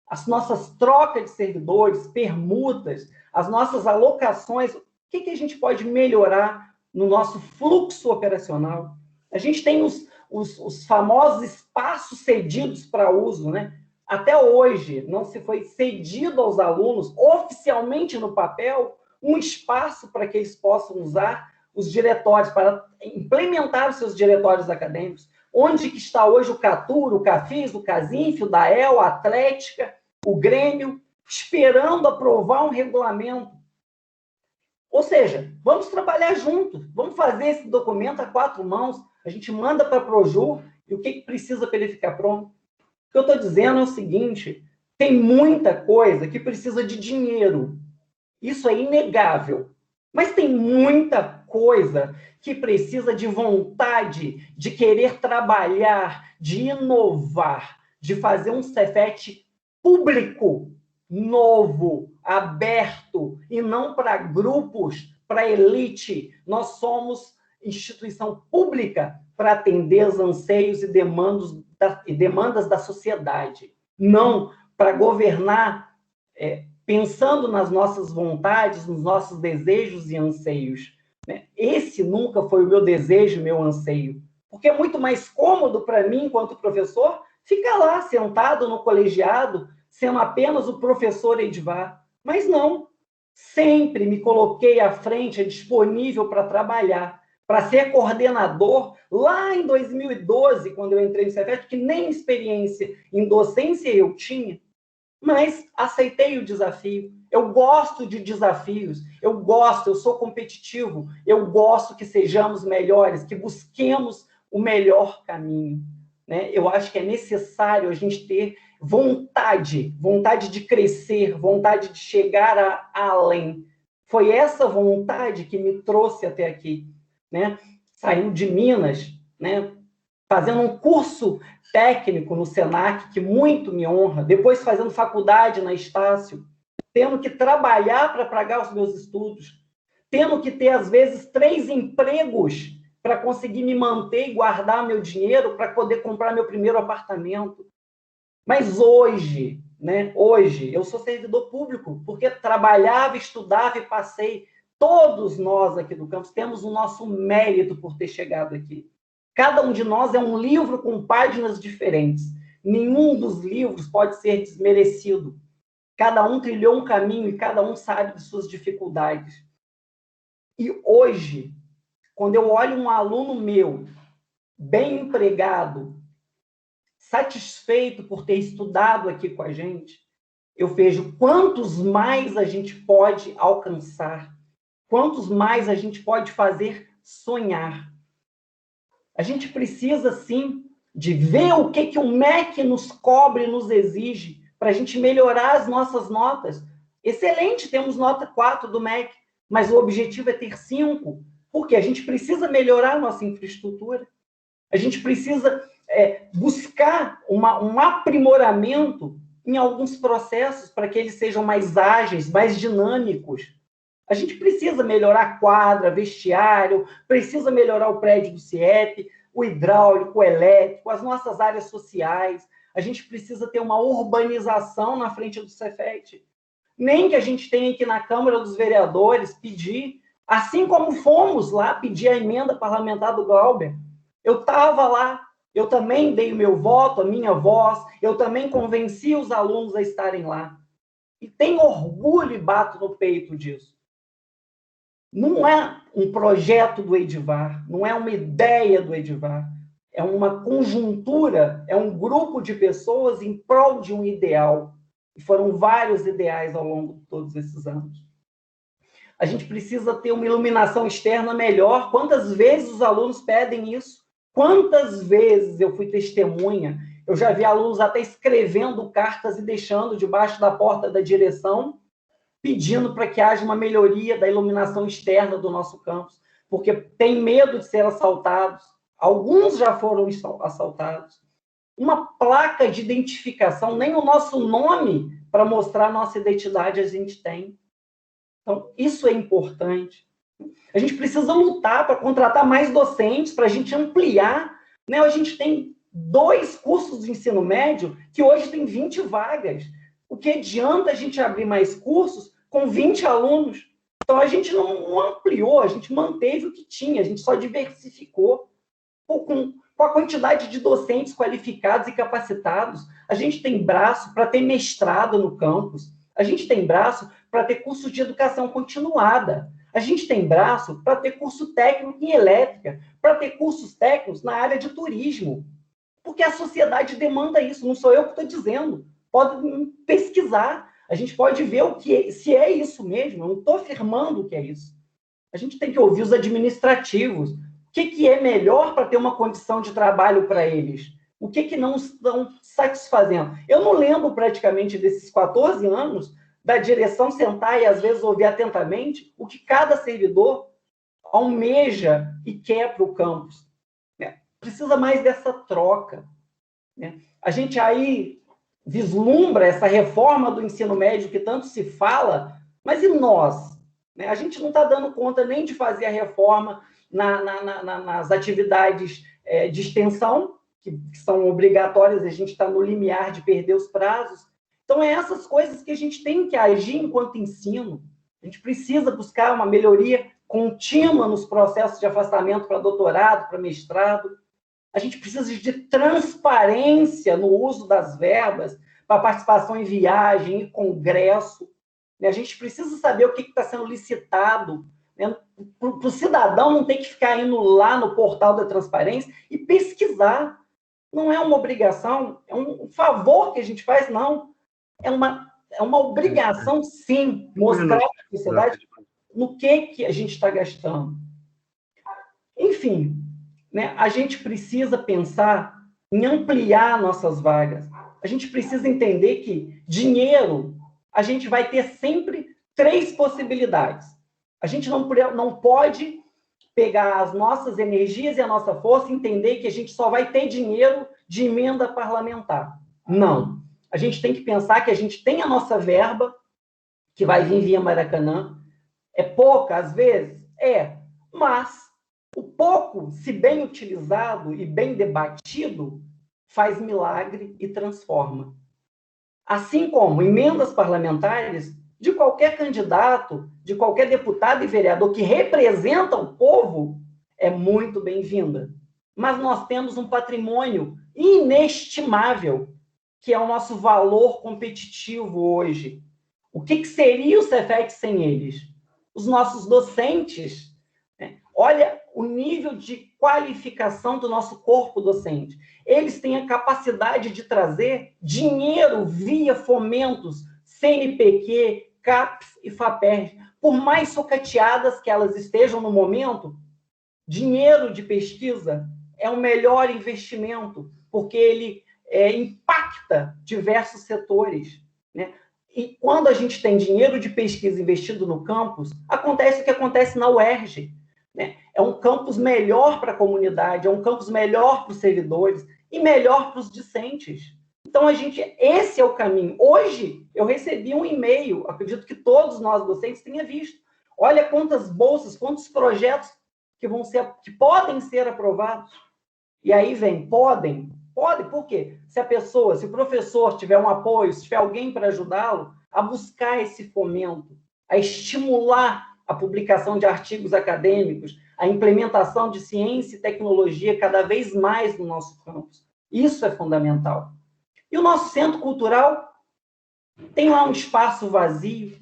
as nossas trocas de servidores, permutas, as nossas alocações, o que a gente pode melhorar no nosso fluxo operacional. A gente tem os famosos espaços cedidos para uso, né? Até hoje, não se foi cedido aos alunos, oficialmente no papel, um espaço para que eles possam usar os diretórios, para implementar os seus diretórios acadêmicos. Onde que está hoje o CATUR, o CAFIS, o CASINF, o DAEL, a Atlética, o Grêmio, esperando aprovar um regulamento? Ou seja, vamos trabalhar juntos, vamos fazer esse documento a 4 mãos, a gente manda para a Projur, e o que precisa para ele ficar pronto? O que eu estou dizendo é o seguinte: tem muita coisa que precisa de dinheiro, isso é inegável, mas tem muita coisa que precisa de vontade, de querer trabalhar, de inovar, de fazer um Cefet público, novo, aberto, e não para grupos, para elite. Nós somos instituição pública para atender os anseios e demandas da sociedade, não para governar pensando nas nossas vontades, nos nossos desejos e anseios. Esse nunca foi o meu desejo, meu anseio. Porque é muito mais cômodo para mim, enquanto professor, ficar lá, sentado no colegiado, sendo apenas o professor Edivar. Mas não, sempre me coloquei à frente, disponível para trabalhar, para ser coordenador. Lá em 2012, quando eu entrei no Cefet, que nem experiência em docência eu tinha, mas aceitei o desafio. Eu gosto de desafios, eu sou competitivo, eu gosto que sejamos melhores, que busquemos o melhor caminho, né? Eu acho que é necessário a gente ter vontade de crescer, vontade de chegar além. Foi essa vontade que me trouxe até aqui, né? Saindo de Minas, né? Fazendo um curso técnico no Senac, que muito me honra, depois fazendo faculdade na Estácio, tendo que trabalhar para pagar os meus estudos, tendo que ter, às vezes, 3 empregos para conseguir me manter e guardar meu dinheiro para poder comprar meu primeiro apartamento. Mas hoje, né, hoje, eu sou servidor público, porque trabalhava, estudava e passei. Todos nós aqui do campus temos o nosso mérito por ter chegado aqui. Cada um de nós é um livro com páginas diferentes. Nenhum dos livros pode ser desmerecido. Cada um trilhou um caminho e cada um sabe de suas dificuldades. E hoje, quando eu olho um aluno meu, bem empregado, satisfeito por ter estudado aqui com a gente, eu vejo quantos mais a gente pode alcançar, quantos mais a gente pode fazer sonhar. A gente precisa, sim, de ver o que o MEC nos cobra e nos exige para a gente melhorar as nossas notas. Excelente, temos nota 4 do MEC, mas o objetivo é ter 5, porque a gente precisa melhorar a nossa infraestrutura. A gente precisa buscar um aprimoramento em alguns processos para que eles sejam mais ágeis, mais dinâmicos. A gente precisa melhorar a quadra, vestiário, precisa melhorar o prédio do CIEP, o hidráulico, o elétrico, as nossas áreas sociais. A gente precisa ter uma urbanização na frente do Cefet. Nem que a gente tenha que ir na Câmara dos Vereadores pedir, assim como fomos lá pedir a emenda parlamentar do Glauber. Eu estava lá, eu também dei o meu voto, a minha voz, eu também convenci os alunos a estarem lá. E tenho orgulho e bato no peito disso. Não é um projeto do Edivar, não é uma ideia do Edivar, é uma conjuntura, é um grupo de pessoas em prol de um ideal. E foram vários ideais ao longo de todos esses anos. A gente precisa ter uma iluminação externa melhor. Quantas vezes os alunos pedem isso? Quantas vezes eu fui testemunha? Eu já vi alunos até escrevendo cartas e deixando debaixo da porta da direção, pedindo para que haja uma melhoria da iluminação externa do nosso campus, porque tem medo de ser assaltados. Alguns já foram assaltados. Uma placa de identificação, nem o nosso nome para mostrar a nossa identidade a gente tem. Então, isso é importante. A gente precisa lutar para contratar mais docentes, para a gente ampliar, né? A gente tem 2 cursos de ensino médio que hoje tem 20 vagas. O que adianta a gente abrir mais cursos com 20 alunos? Então, a gente não ampliou, a gente manteve o que tinha, a gente só diversificou. Com a quantidade de docentes qualificados e capacitados, a gente tem braço para ter mestrado no campus, a gente tem braço para ter curso de educação continuada, a gente tem braço para ter curso técnico em elétrica, para ter cursos técnicos na área de turismo, porque a sociedade demanda isso, não sou eu que estou dizendo, pode pesquisar, a gente pode ver se é isso mesmo, eu não estou afirmando que é isso. A gente tem que ouvir os administrativos, o que é melhor para ter uma condição de trabalho para eles, o que não estão satisfazendo. Eu não lembro praticamente desses 14 anos da direção sentar e, às vezes, ouvir atentamente o que cada servidor almeja e quer para o campus. Precisa mais dessa troca. A gente aí vislumbra essa reforma do ensino médio que tanto se fala, mas e nós? A gente não está dando conta nem de fazer a reforma nas atividades de extensão, que são obrigatórias, a gente está no limiar de perder os prazos. Então, é essas coisas que a gente tem que agir enquanto ensino. A gente precisa buscar uma melhoria contínua nos processos de afastamento para doutorado, para mestrado. A gente precisa de transparência no uso das verbas para participação em viagem, em congresso. A gente precisa saber o que está sendo licitado. Para o cidadão não ter que ficar indo lá no portal da transparência e pesquisar. Não é uma obrigação, é um favor que a gente faz, não. É uma obrigação, sim, mostrar para a sociedade no que a gente está gastando. Enfim, né, a gente precisa pensar em ampliar nossas vagas. A gente precisa entender que dinheiro, a gente vai ter sempre 3 possibilidades. A gente não pode pegar as nossas energias e a nossa força e entender que a gente só vai ter dinheiro de emenda parlamentar. Não. A gente tem que pensar que a gente tem a nossa verba, que vai vir via Maracanã. É pouca, às vezes? É. Mas o pouco, se bem utilizado e bem debatido, faz milagre e transforma. Assim como emendas parlamentares de qualquer candidato, de qualquer deputado e vereador que representa o povo, é muito bem-vinda. Mas nós temos um patrimônio inestimável, que é o nosso valor competitivo hoje. O que seria o Cefet sem eles? Os nossos docentes, né? Olha o nível de qualificação do nosso corpo docente. Eles têm a capacidade de trazer dinheiro via fomentos, CNPq, CAPES e FAPERJ. Por mais socateadas que elas estejam no momento, dinheiro de pesquisa é o melhor investimento, porque ele impacta diversos setores, né? E quando a gente tem dinheiro de pesquisa investido no campus, acontece o que acontece na UERJ, né? É um campus melhor para a comunidade, é um campus melhor para os servidores e melhor para os discentes. Então, esse é o caminho. Hoje, eu recebi um e-mail, acredito que todos nós docentes tenham visto. Olha quantas bolsas, quantos projetos que podem ser aprovados. E aí vem, podem, por quê? Se o professor tiver um apoio, se tiver alguém para ajudá-lo a buscar esse fomento, a estimular a publicação de artigos acadêmicos, a implementação de ciência e tecnologia cada vez mais no nosso campus. Isso é fundamental. E o nosso centro cultural tem lá um espaço vazio,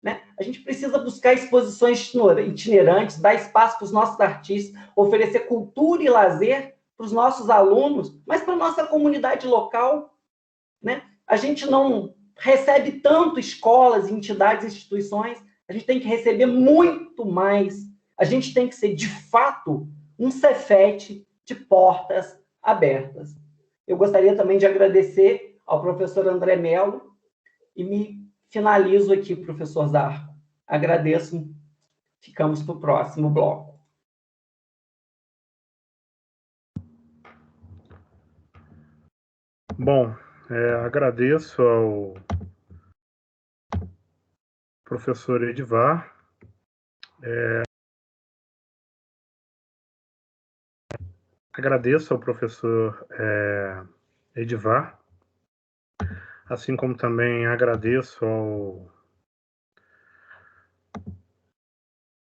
né? A gente precisa buscar exposições itinerantes, dar espaço para os nossos artistas, oferecer cultura e lazer para os nossos alunos, mas para a nossa comunidade local, né? A gente não recebe tanto escolas, entidades, instituições, a gente tem que receber muito mais. A gente tem que ser, de fato, um Cefet de portas abertas. Eu gostaria também de agradecer ao professor André Mello e me finalizo aqui, professor Zarco. Agradeço. Ficamos para o próximo bloco. Bom, agradeço ao professor Edivar. Agradeço ao professor Edivar, assim como também agradeço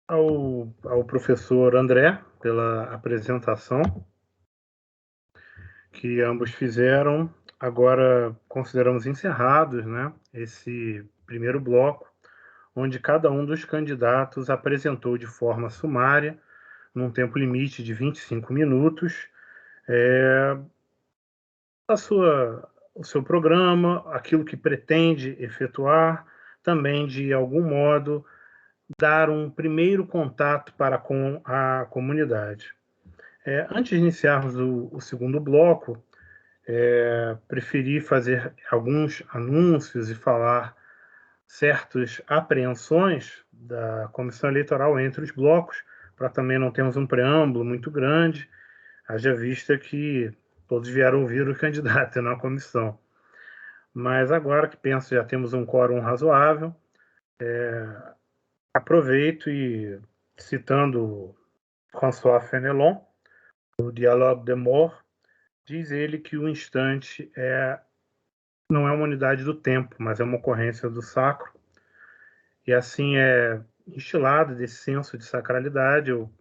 ao professor André pela apresentação que ambos fizeram. Agora consideramos encerrados, né, esse primeiro bloco, onde cada um dos candidatos apresentou de forma sumária, num tempo limite de 25 minutos, o seu programa, aquilo que pretende efetuar, também, de algum modo, dar um primeiro contato para com a comunidade. Antes de iniciarmos o segundo bloco, preferi fazer alguns anúncios e falar certas apreensões da Comissão Eleitoral entre os blocos, para também não termos um preâmbulo muito grande, haja vista que todos vieram ouvir o candidato na comissão. Mas agora que penso já temos um quórum razoável, aproveito e, citando François Fenelon, no Dialogue de Mort, diz ele que o instante não é uma unidade do tempo, mas é uma ocorrência do sacro. E assim instilado desse senso de sacralidade, eu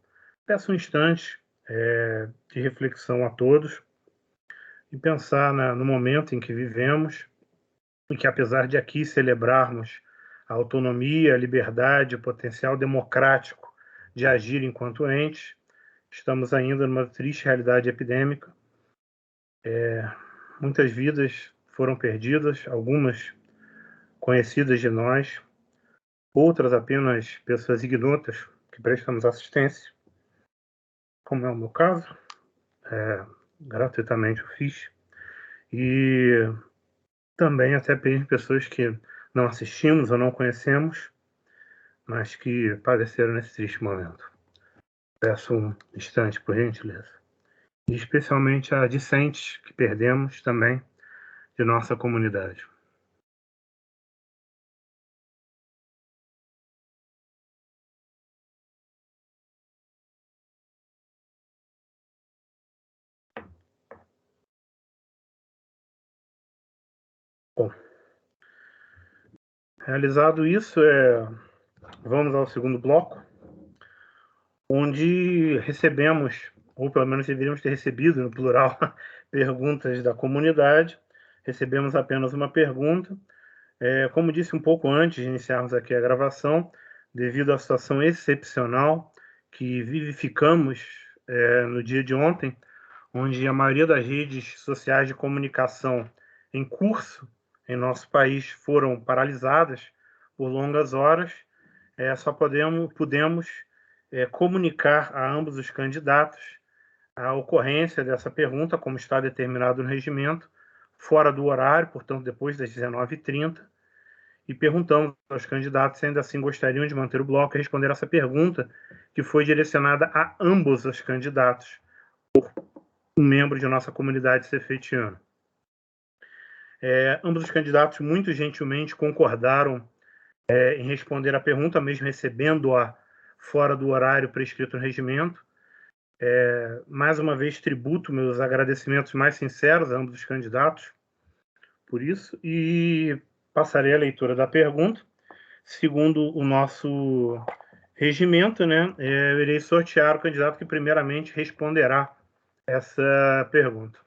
peço um instante de reflexão a todos e pensar no momento em que vivemos e que, apesar de aqui celebrarmos a autonomia, a liberdade, o potencial democrático de agir enquanto entes, estamos ainda numa triste realidade epidêmica. Muitas vidas foram perdidas, algumas conhecidas de nós, outras apenas pessoas ignotas que prestamos assistência, como é o meu caso, gratuitamente eu fiz, e também até pessoas que não assistimos ou não conhecemos, mas que padeceram nesse triste momento. Peço um instante, por gentileza. E especialmente a discentes que perdemos também de nossa comunidade. Bom, realizado isso, vamos ao segundo bloco, onde recebemos, ou pelo menos deveríamos ter recebido, no plural, perguntas da comunidade. Recebemos apenas uma pergunta. Como disse um pouco antes de iniciarmos aqui a gravação, devido à situação excepcional que vivificamos no dia de ontem, onde a maioria das redes sociais de comunicação em curso em nosso país foram paralisadas por longas horas, só pudemos comunicar a ambos os candidatos a ocorrência dessa pergunta, como está determinado no regimento, fora do horário, portanto, depois das 19h30, e perguntamos aos candidatos se ainda assim gostariam de manter o bloco e responder essa pergunta, que foi direcionada a ambos os candidatos, por um membro de nossa comunidade cefetiana. Ambos os candidatos muito gentilmente concordaram em responder a pergunta, mesmo recebendo-a fora do horário prescrito no regimento. Mais uma vez, tributo meus agradecimentos mais sinceros a ambos os candidatos por isso, e passarei a leitura da pergunta. Segundo o nosso regimento, eu irei sortear o candidato que primeiramente responderá essa pergunta.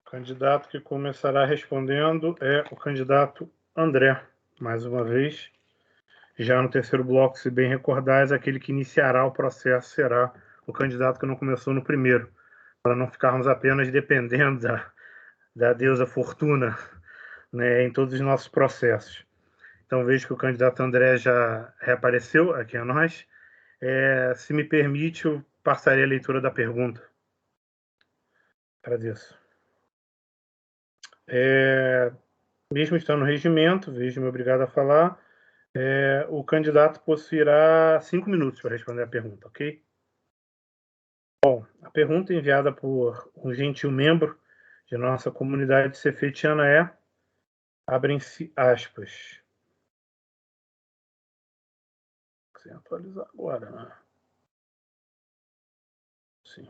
O candidato que começará respondendo é o candidato André. Mais uma vez, já no terceiro bloco, se bem recordais, aquele que iniciará o processo será o candidato que não começou no primeiro, para não ficarmos apenas dependendo da deusa Fortuna, em todos os nossos processos. Então, vejo que o candidato André já reapareceu aqui a nós. Se me permite, eu passarei a leitura da pergunta. Agradeço. Mesmo estando no regimento, vejo-me obrigado a falar, o candidato possuirá 5 minutos para responder a pergunta, ok? Bom, a pergunta enviada por um gentil membro de nossa comunidade cefetiana abrem-se aspas. Sem atualizar agora, né? Sim.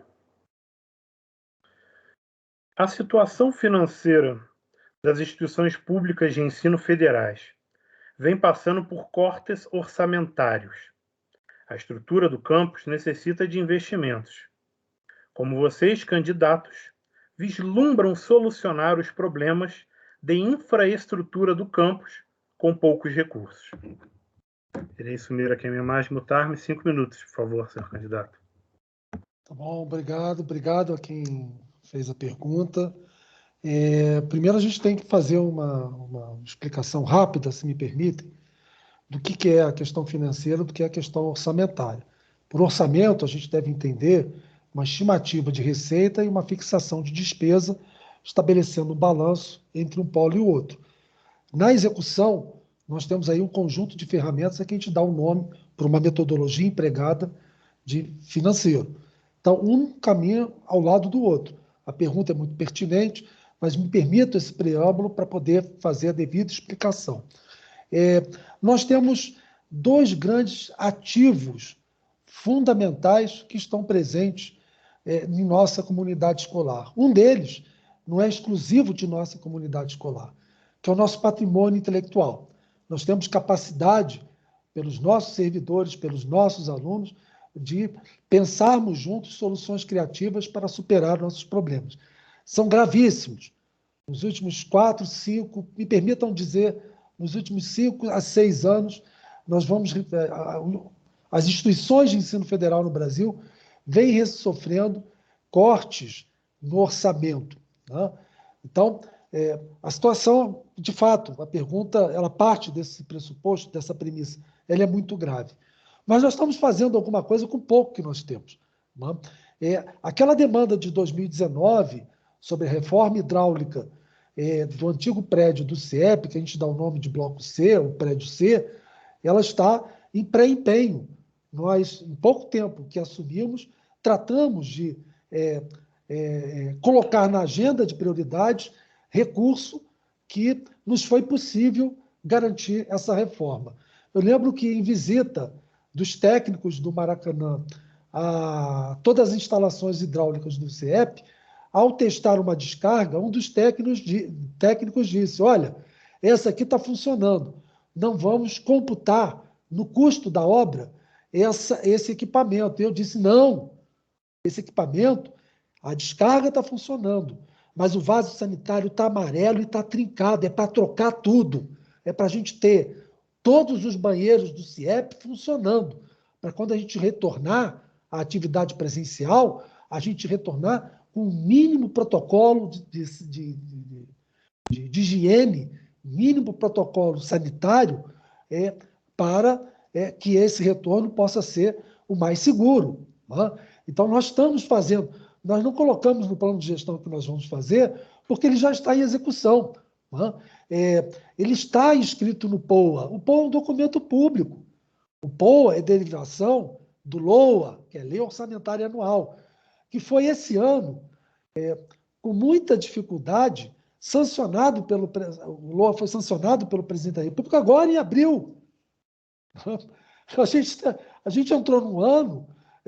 A situação financeira das instituições públicas de ensino federais vem passando por cortes orçamentários. A estrutura do campus necessita de investimentos. Como vocês, candidatos, vislumbram solucionar os problemas de infraestrutura do campus com poucos recursos? Irei sumir aqui a minha imagem, mutar-me 5 minutos, por favor, senhor candidato. Tá bom, obrigado a quem fez a pergunta. Primeiro, a gente tem que fazer uma explicação rápida, se me permitem, do que é a questão financeira, do que é a questão orçamentária. Por orçamento, a gente deve entender uma estimativa de receita e uma fixação de despesa, estabelecendo um balanço entre um polo e o outro. Na execução, nós temos aí um conjunto de ferramentas que a gente dá um nome para uma metodologia empregada de financeiro. Então, um caminha ao lado do outro. A pergunta é muito pertinente, mas me permito esse preâmbulo para poder fazer a devida explicação. Nós temos 2 grandes ativos fundamentais que estão presentes em nossa comunidade escolar. Um deles não é exclusivo de nossa comunidade escolar, que é o nosso patrimônio intelectual. Nós temos capacidade, pelos nossos servidores, pelos nossos alunos, de pensarmos juntos soluções criativas para superar nossos problemas. São gravíssimos. Nos últimos 4, 5, me permitam dizer, nos últimos 5 a 6 anos, nós vamos... As instituições de ensino federal no Brasil vêm sofrendo cortes no orçamento, né? Então, a situação, de fato, a pergunta, ela parte desse pressuposto, dessa premissa, ela é muito grave. Mas nós estamos fazendo alguma coisa com o pouco que nós temos, né? Aquela demanda de 2019 sobre a reforma hidráulica do antigo prédio do CIEP, que a gente dá o nome de Bloco C, o prédio C, ela está em pré-empenho. Nós, em pouco tempo que assumimos, tratamos de colocar na agenda de prioridades recurso que nos foi possível garantir essa reforma. Eu lembro que, em visita dos técnicos do Maracanã a todas as instalações hidráulicas do CIEP, ao testar uma descarga, um dos técnicos disse: olha, essa aqui está funcionando, não vamos computar no custo da obra esse equipamento. Eu disse: não, esse equipamento, a descarga está funcionando, mas o vaso sanitário está amarelo e está trincado, é para trocar tudo, é para a gente ter todos os banheiros do CIEP funcionando, para quando a gente retornar à atividade presencial, a gente retornar com o mínimo protocolo de higiene, mínimo protocolo sanitário, para que esse retorno possa ser o mais seguro, né? Então, nós estamos fazendo, nós não colocamos no plano de gestão que nós vamos fazer, porque ele já está em execução, né? Ele está inscrito no POA. O POA é um documento público. O POA é derivação do LOA, que é Lei Orçamentária Anual, que foi esse ano, com muita dificuldade, sancionado pelo... O LOA foi sancionado pelo presidente da República agora em abril. A gente entrou num ano,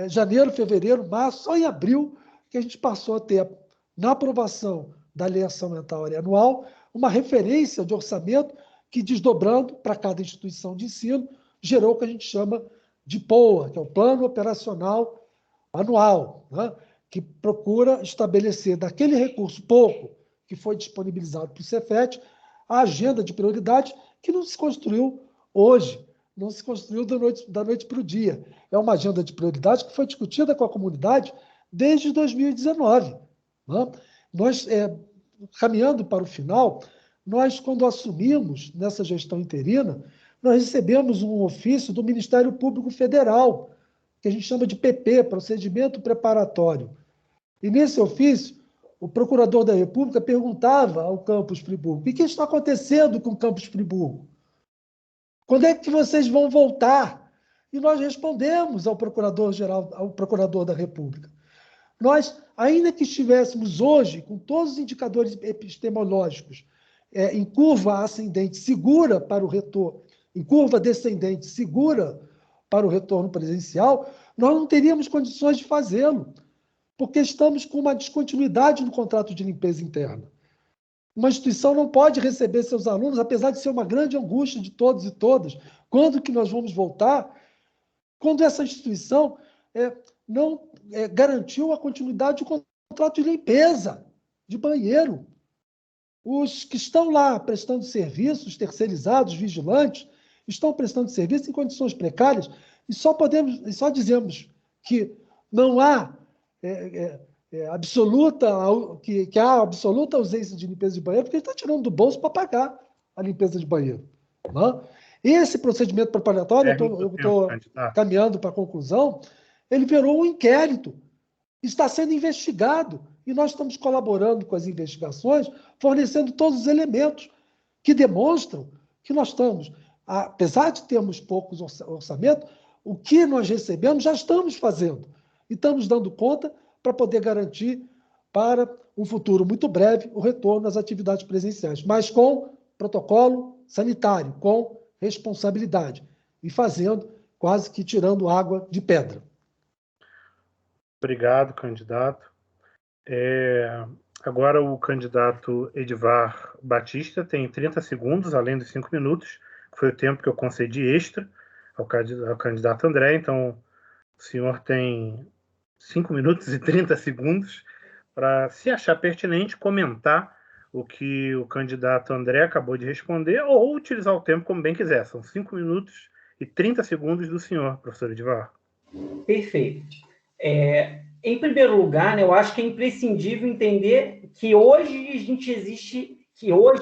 janeiro, fevereiro, março, só em abril que a gente passou a ter, na aprovação da Lei Orçamentária Anual, uma referência de orçamento que, desdobrando para cada instituição de ensino, gerou o que a gente chama de POA, que é o Plano Operacional Anual, né? Que procura estabelecer daquele recurso pouco que foi disponibilizado para o Cefet a agenda de prioridade que não se construiu hoje, não se construiu da noite para o dia. É uma agenda de prioridade que foi discutida com a comunidade desde 2019. Né? Nós, caminhando para o final, nós, quando assumimos nessa gestão interina, nós recebemos um ofício do Ministério Público Federal, que a gente chama de PP, Procedimento Preparatório. E nesse ofício, o procurador da República perguntava ao Campus Friburgo: o que está acontecendo com o Campus Friburgo? Quando é que vocês vão voltar? E nós respondemos ao procurador-geral, ao procurador da República. Nós, ainda que estivéssemos hoje com todos os indicadores epistemológicos em curva ascendente segura para o retorno, em curva descendente segura para o retorno presencial, nós não teríamos condições de fazê-lo, porque estamos com uma descontinuidade no contrato de limpeza interna. Uma instituição não pode receber seus alunos, apesar de ser uma grande angústia de todos e todas. Quando que nós vamos voltar? Quando essa instituição não garantiu a continuidade do contrato de limpeza de banheiro. Os que estão lá prestando serviços terceirizados, vigilantes, estão prestando serviço em condições precárias e só dizemos que não há que há absoluta ausência de limpeza de banheiro, porque ele está tirando do bolso para pagar a limpeza de banheiro. Não? Esse procedimento preparatório, eu estou caminhando para a conclusão, ele virou um inquérito, está sendo investigado, e nós estamos colaborando com as investigações, fornecendo todos os elementos que demonstram que nós estamos, apesar de termos poucos orçamentos, o que nós recebemos já estamos fazendo, e estamos dando conta para poder garantir para um futuro muito breve o retorno às atividades presenciais, mas com protocolo sanitário, com responsabilidade, e fazendo, quase que tirando água de pedra. Obrigado, candidato. Agora o candidato Edivar Batista tem 30 segundos, além dos 5 minutos, que foi o tempo que eu concedi extra ao candidato André. Então, o senhor tem 5 minutos e 30 segundos para, se achar pertinente, comentar o que o candidato André acabou de responder ou utilizar o tempo como bem quiser. São 5 minutos e 30 segundos do senhor, professor Edivar. Perfeito. Em primeiro lugar, né, eu acho que é imprescindível entender que hoje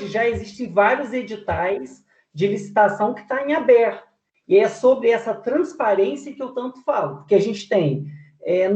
já existem vários editais de licitação que estão em aberto. E é sobre essa transparência que eu tanto falo, porque a gente tem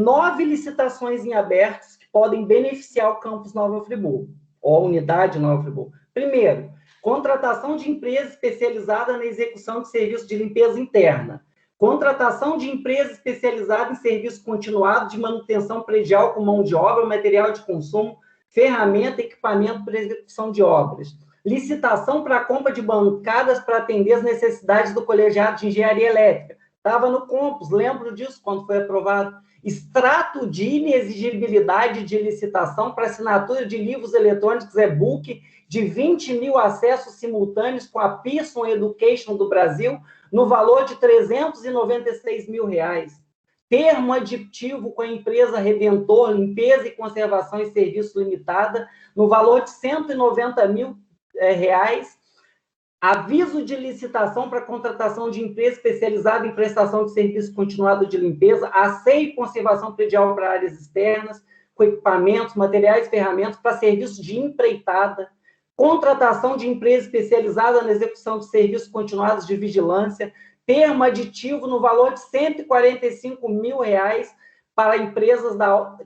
9 licitações em aberto que podem beneficiar o campus Nova Friburgo, ou a unidade Nova Friburgo. Primeiro, contratação de empresa especializada na execução de serviços de limpeza interna. Contratação de empresa especializada em serviço continuado de manutenção predial com mão de obra, material de consumo, ferramenta e equipamento para execução de obras. Licitação para a compra de bancadas para atender as necessidades do colegiado de engenharia elétrica. Estava no Compus, lembro disso quando foi aprovado. Extrato de inexigibilidade de licitação para assinatura de livros eletrônicos e-book de 20 mil acessos simultâneos com a Pearson Education do Brasil, no valor de R$ 396 mil. Termo aditivo com a empresa Redentor, Limpeza e Conservação e Serviço Limitada, no valor de R$ 190 mil. Aviso de licitação para contratação de empresa especializada em prestação de serviço continuado de limpeza, asseio e conservação predial para áreas externas, com equipamentos, materiais e ferramentas para serviço de empreitada, contratação de empresa especializada na execução de serviços continuados de vigilância, termo aditivo no valor de R$ 145 mil para empresas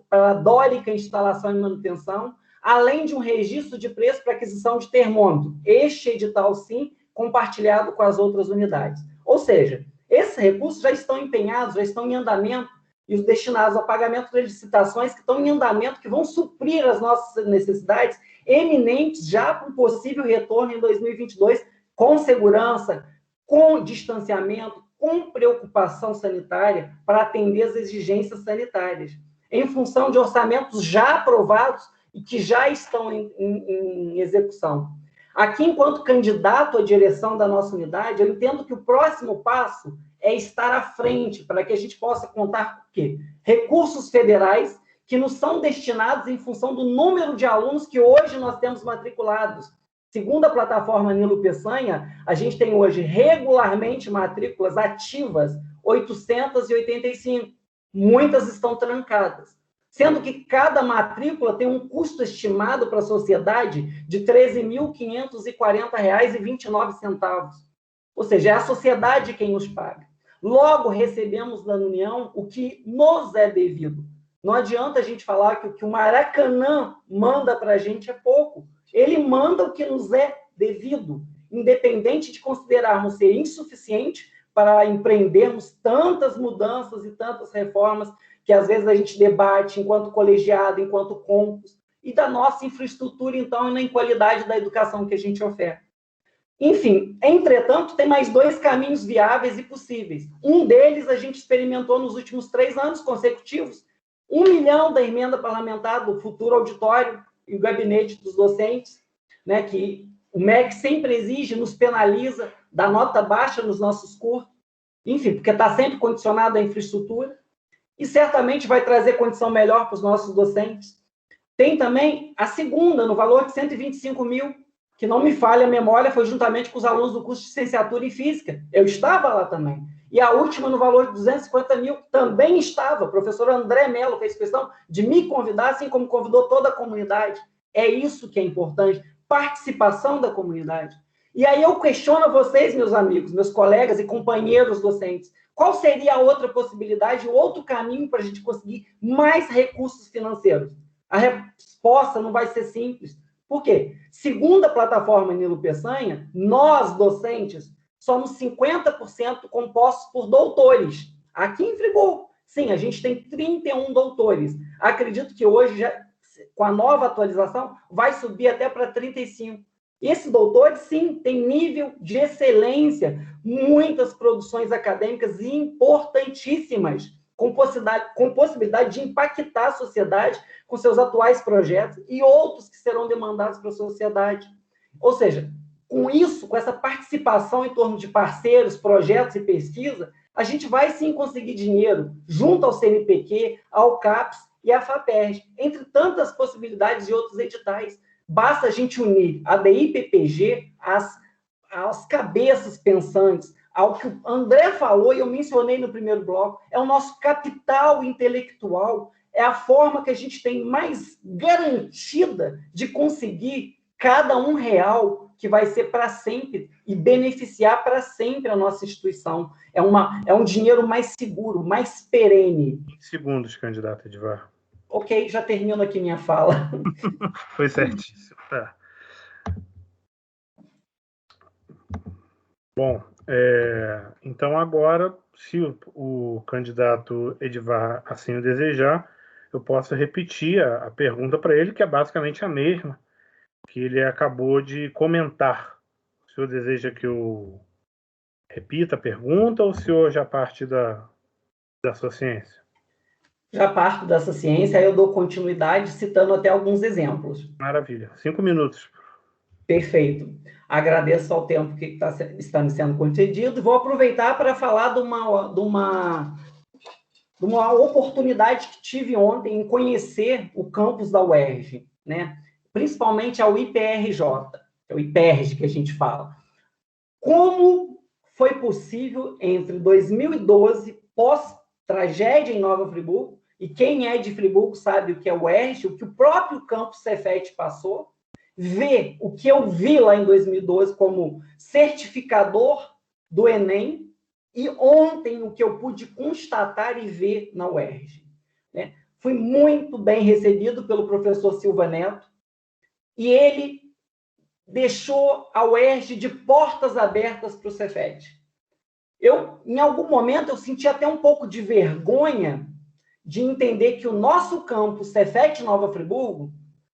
para a Dórica Instalação e Manutenção, além de um registro de preço para aquisição de termômetro. Este edital, sim, compartilhado com as outras unidades. Ou seja, esses recursos já estão empenhados, já estão em andamento, e os destinados ao pagamento de licitações que estão em andamento, que vão suprir as nossas necessidades eminentes, já com possível retorno em 2022, com segurança, com distanciamento, com preocupação sanitária, para atender as exigências sanitárias, em função de orçamentos já aprovados e que já estão em execução. Aqui, enquanto candidato à direção da nossa unidade, eu entendo que o próximo passo é estar à frente, para que a gente possa contar com o quê? Recursos federais que nos são destinados em função do número de alunos que hoje nós temos matriculados. Segundo a plataforma Nilo Peçanha, a gente tem hoje regularmente matrículas ativas 885. Muitas estão trancadas, sendo que cada matrícula tem um custo estimado para a sociedade de R$ 13.540,29. Ou seja, é a sociedade quem nos paga. Logo, recebemos da União o que nos é devido. Não adianta a gente falar que o que o Maracanã manda para a gente é pouco. Ele manda o que nos é devido, independente de considerarmos ser insuficiente para empreendermos tantas mudanças e tantas reformas que às vezes a gente debate enquanto colegiado, enquanto campus, e da nossa infraestrutura, então, e na qualidade da educação que a gente oferta. Enfim, entretanto, tem mais 2 caminhos viáveis e possíveis. Um deles a gente experimentou nos últimos 3 anos consecutivos, 1 milhão da emenda parlamentar do futuro auditório e o gabinete dos docentes, né, que o MEC sempre exige, nos penaliza, dá nota baixa nos nossos cursos, enfim, porque está sempre condicionado à infraestrutura, e certamente vai trazer condição melhor para os nossos docentes. Tem também a segunda, no valor de 125 mil, que não me falha a memória, foi juntamente com os alunos do curso de licenciatura em Física. Eu estava lá também. E a última, no valor de 250 mil, também estava. O professor André Mello fez questão de me convidar, assim como convidou toda a comunidade. É isso que é importante, participação da comunidade. E aí eu questiono a vocês, meus amigos, meus colegas e companheiros docentes, qual seria a outra possibilidade, o outro caminho para a gente conseguir mais recursos financeiros? A resposta não vai ser simples. Por quê? Segundo a plataforma Nilo Peçanha, nós, docentes, somos 50% compostos por doutores. Aqui em Friburgo, sim, a gente tem 31 doutores. Acredito que hoje, já, com a nova atualização, vai subir até para 35. Esses doutores, sim, têm nível de excelência, muitas produções acadêmicas importantíssimas com possibilidade de impactar a sociedade com seus atuais projetos e outros que serão demandados para a sociedade. Ou seja, com isso, com essa participação em torno de parceiros, projetos e pesquisa, a gente vai sim conseguir dinheiro junto ao CNPq, ao CAPES e à FAPERJ, entre tantas possibilidades de outros editais. Basta a gente unir a DI-PPG às cabeças pensantes, ao que o André falou, e eu mencionei no primeiro bloco, é o nosso capital intelectual, é a forma que a gente tem mais garantida de conseguir cada R$1 que vai ser para sempre e beneficiar para sempre a nossa instituição. É um dinheiro mais seguro, mais perene. Segundos, candidato Edivar. Ok, já termino aqui minha fala. Foi certíssimo. Tá. Bom, então agora, se o candidato Edivar assim o desejar, eu posso repetir a pergunta para ele, que é basicamente a mesma que ele acabou de comentar. O senhor deseja que eu repita a pergunta ou o senhor já parte da sua ciência? Já parto dessa ciência, aí eu dou continuidade citando até alguns exemplos. Maravilha. 5 minutos. Perfeito. Agradeço ao tempo que está me sendo concedido e vou aproveitar para falar de uma oportunidade que tive ontem em conhecer o campus da UERJ, né? Principalmente ao IPRJ, é o IPERJ que a gente fala. Como foi possível, entre 2012, pós-tragédia em Nova Friburgo, e quem é de Friburgo sabe o que é o UERJ, o que o próprio campus Cefet passou, ver o que eu vi lá em 2012 como certificador do Enem, e ontem o que eu pude constatar e ver na UERJ. Né? Fui muito bem recebido pelo professor Silva Neto, e ele deixou a UERJ de portas abertas para o Cefet. Em algum momento, eu senti até um pouco de vergonha de entender que o nosso campus Cefet Nova Friburgo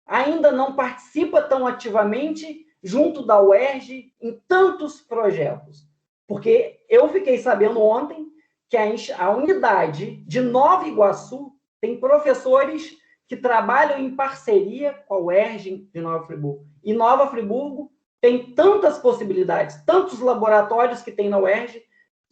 ainda não participa tão ativamente junto da UERJ em tantos projetos. Porque eu fiquei sabendo ontem que a unidade de Nova Iguaçu tem professores que trabalham em parceria com a UERJ de Nova Friburgo. E Nova Friburgo tem tantas possibilidades, tantos laboratórios que tem na UERJ,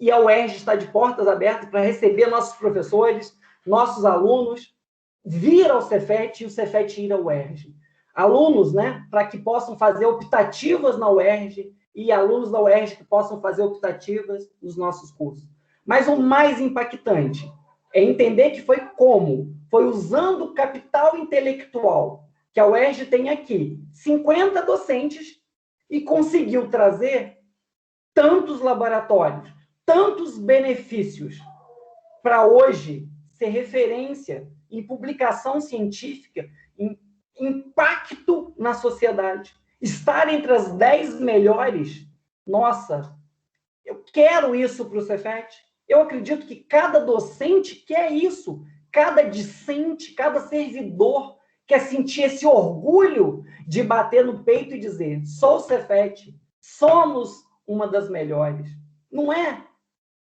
e a UERJ está de portas abertas para receber nossos professores, nossos alunos, vir ao Cefet e o Cefet ir ao UERJ. Alunos, né, para que possam fazer optativas na UERJ e alunos da UERJ que possam fazer optativas nos nossos cursos. Mas o mais impactante é entender que foi usando o capital intelectual que a UERJ tem aqui, 50 docentes, e conseguiu trazer tantos laboratórios, tantos benefícios para hoje ser referência em publicação científica, em impacto na sociedade. Estar entre as 10 melhores, nossa, eu quero isso para o Cefet. Eu acredito que cada docente quer isso, cada discente, cada servidor quer sentir esse orgulho de bater no peito e dizer: sou o Cefet, somos uma das melhores. Não é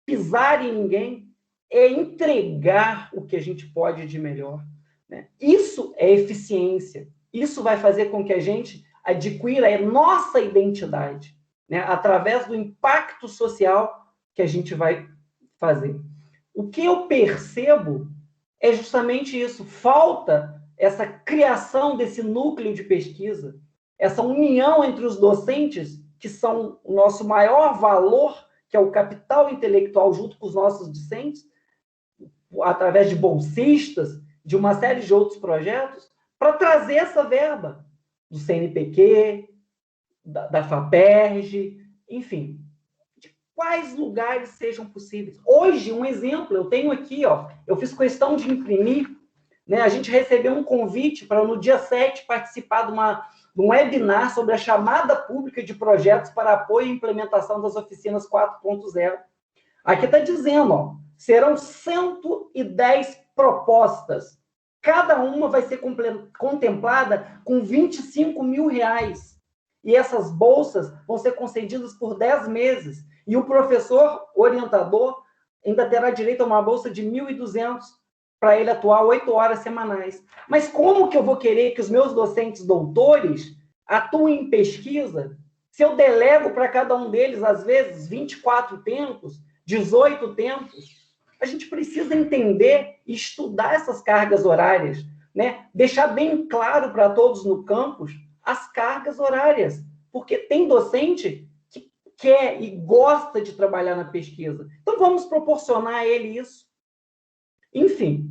pisar em ninguém, é entregar o que a gente pode de melhor. Né? Isso é eficiência. Isso vai fazer com que a gente adquira a nossa identidade, né? Através do impacto social que a gente vai fazer. O que eu percebo é justamente isso. Falta essa criação desse núcleo de pesquisa, essa união entre os docentes, que são o nosso maior valor, que é o capital intelectual, junto com os nossos discentes, através de bolsistas, de uma série de outros projetos, para trazer essa verba do CNPq, da FAPERJ, enfim, de quais lugares sejam possíveis. Hoje, um exemplo, eu tenho aqui, eu fiz questão de imprimir, né, a gente recebeu um convite para, no dia 7, participar de um webinar sobre a chamada pública de projetos para apoio e implementação das oficinas 4.0. Aqui está dizendo, serão 110 propostas. Cada uma vai ser contemplada com R$25 mil. E essas bolsas vão ser concedidas por 10 meses. E o professor orientador ainda terá direito a uma bolsa de 1.200 para ele atuar 8 horas semanais. Mas como que eu vou querer que os meus docentes doutores atuem em pesquisa se eu delego para cada um deles, às vezes, 24 tempos, 18 tempos? A gente precisa entender e estudar essas cargas horárias, né? Deixar bem claro para todos no campus as cargas horárias, porque tem docente que quer e gosta de trabalhar na pesquisa. Então, vamos proporcionar a ele isso. Enfim,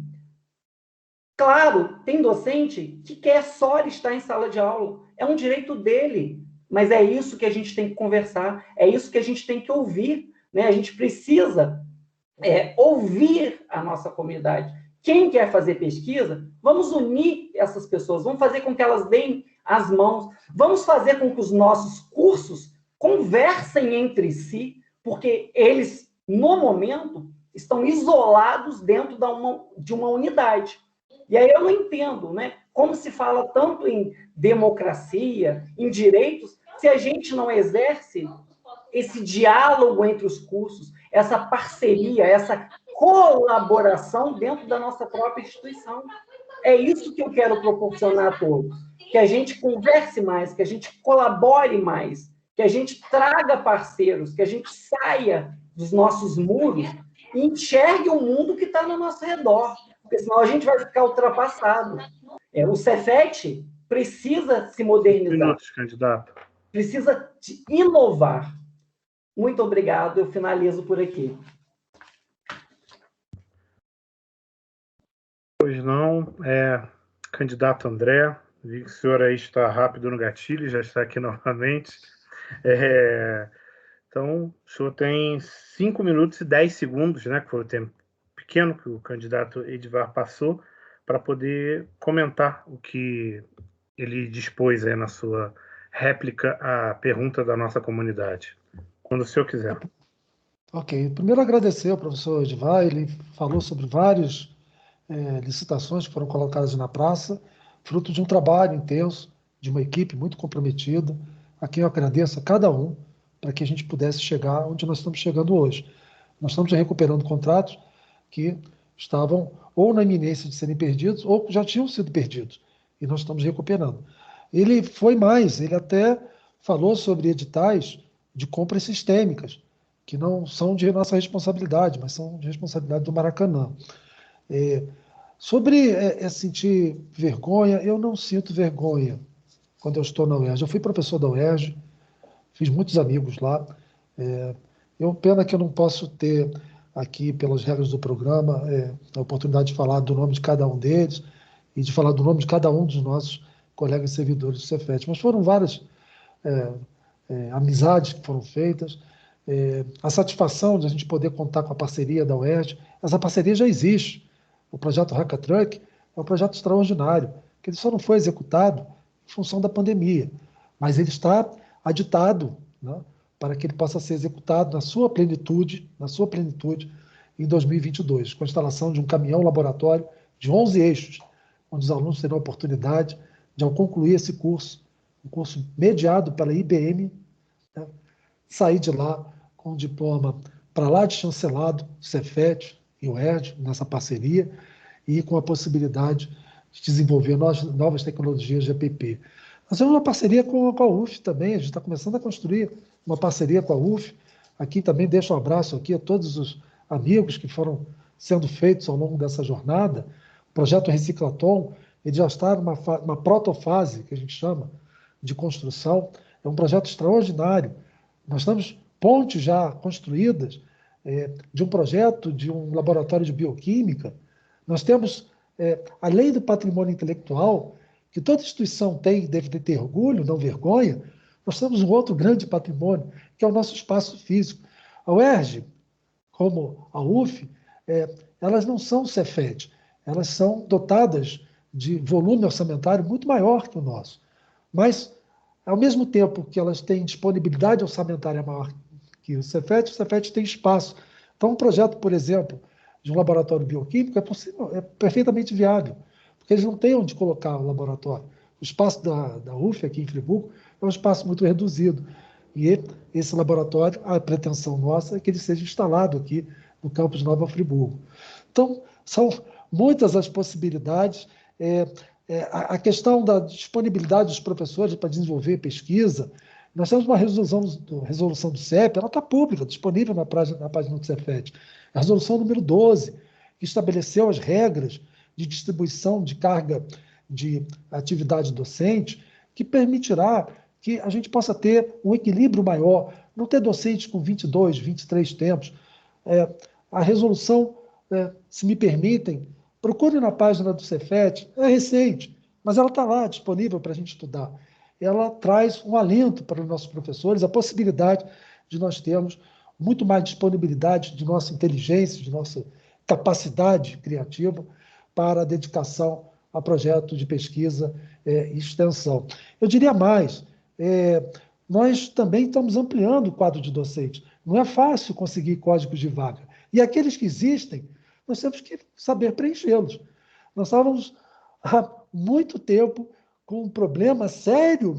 claro, tem docente que quer só estar em sala de aula. É um direito dele, mas é isso que a gente tem que conversar, é isso que a gente tem que ouvir, né? A gente precisa ouvir a nossa comunidade. Quem quer fazer pesquisa, vamos unir essas pessoas, vamos fazer com que elas deem as mãos, vamos fazer com que os nossos cursos conversem entre si, porque eles, no momento, estão isolados dentro de uma unidade. E aí eu não entendo, né? Como se fala tanto em democracia, em direitos, se a gente não exerce esse diálogo entre os cursos, essa parceria, essa colaboração dentro da nossa própria instituição. É isso que eu quero proporcionar a todos. Que a gente converse mais, que a gente colabore mais, que a gente traga parceiros, que a gente saia dos nossos muros e enxergue o mundo que está no nosso redor, porque senão a gente vai ficar ultrapassado. O Cefet precisa se modernizar. Minutos, candidato. Precisa inovar. Muito obrigado, eu finalizo por aqui. Pois não, candidato André, vi que o senhor aí está rápido no gatilho, já está aqui novamente. Então, o senhor tem 5 minutos e 10 segundos, né, que foi o tempo pequeno que o candidato Edivar passou, para poder comentar o que ele dispôs aí na sua réplica à pergunta da nossa comunidade. Quando o senhor quiser. Ok. Primeiro, agradecer ao professor Edivar. Ele falou sobre várias licitações que foram colocadas na praça, fruto de um trabalho intenso, de uma equipe muito comprometida, a quem eu agradeço a cada um, para que a gente pudesse chegar onde nós estamos chegando hoje. Nós estamos recuperando contratos que estavam ou na iminência de serem perdidos, ou já tinham sido perdidos, e nós estamos recuperando. Ele foi mais, ele até falou sobre editais de compras sistêmicas, que não são de nossa responsabilidade, mas são de responsabilidade do Maracanã. Sobre sentir vergonha, eu não sinto vergonha quando eu estou na UERJ. Eu fui professor da UERJ, fiz muitos amigos lá. Pena que eu não posso ter aqui, pelas regras do programa, a oportunidade de falar do nome de cada um deles e de falar do nome de cada um dos nossos colegas servidores do Cefet. Mas foram várias amizades que foram feitas, a satisfação de a gente poder contar com a parceria da UERJ. Essa parceria já existe. O projeto Hackathon é um projeto extraordinário, que ele só não foi executado em função da pandemia, mas ele está aditado, né, para que ele possa ser executado na sua plenitude em 2022, com a instalação de um caminhão-laboratório de 11 eixos, onde os alunos terão a oportunidade de, ao concluir esse curso, um curso mediado pela IBM, né, sair de lá com um diploma para lá de chancelado, Cefet e UERJ, nessa parceria, e com a possibilidade de desenvolver novas tecnologias de EPP. Nós temos uma parceria com a UF também, a gente está começando a construir uma parceria com a UF. Aqui também deixo um abraço aqui a todos os amigos que foram sendo feitos ao longo dessa jornada. O projeto Reciclaton, ele já está numa protofase, que a gente chama, de construção. É um projeto extraordinário. Nós temos pontes já construídas de um projeto de um laboratório de bioquímica. Nós temos, além do patrimônio intelectual, que toda instituição tem, deve ter orgulho, não vergonha, nós temos um outro grande patrimônio, que é o nosso espaço físico. A UERJ, como a UF, elas não são Cefet, elas são dotadas de volume orçamentário muito maior que o nosso. Mas, ao mesmo tempo que elas têm disponibilidade orçamentária maior que o Cefet tem espaço. Então, um projeto, por exemplo, de um laboratório bioquímico é perfeitamente viável, porque eles não têm onde colocar o laboratório. O espaço da UF, aqui em Friburgo, é um espaço muito reduzido. E esse laboratório, a pretensão nossa é que ele seja instalado aqui no campus Nova Friburgo. Então, são muitas as possibilidades. A questão da disponibilidade dos professores para desenvolver pesquisa, nós temos uma resolução do CEP, ela está pública, disponível na página do Cefet. A resolução número 12, que estabeleceu as regras de distribuição de carga de atividade docente, que permitirá que a gente possa ter um equilíbrio maior, não ter docentes com 22, 23 tempos. A resolução, se me permitem, procure na página do Cefet, é recente, mas ela está lá, disponível para a gente estudar. Ela traz um alento para os nossos professores, a possibilidade de nós termos muito mais disponibilidade de nossa inteligência, de nossa capacidade criativa para a dedicação a projetos de pesquisa e extensão. Eu diria mais, nós também estamos ampliando o quadro de docentes. Não é fácil conseguir códigos de vaga. E aqueles que existem, nós temos que saber preenchê-los. Nós estávamos há muito tempo com um problema sério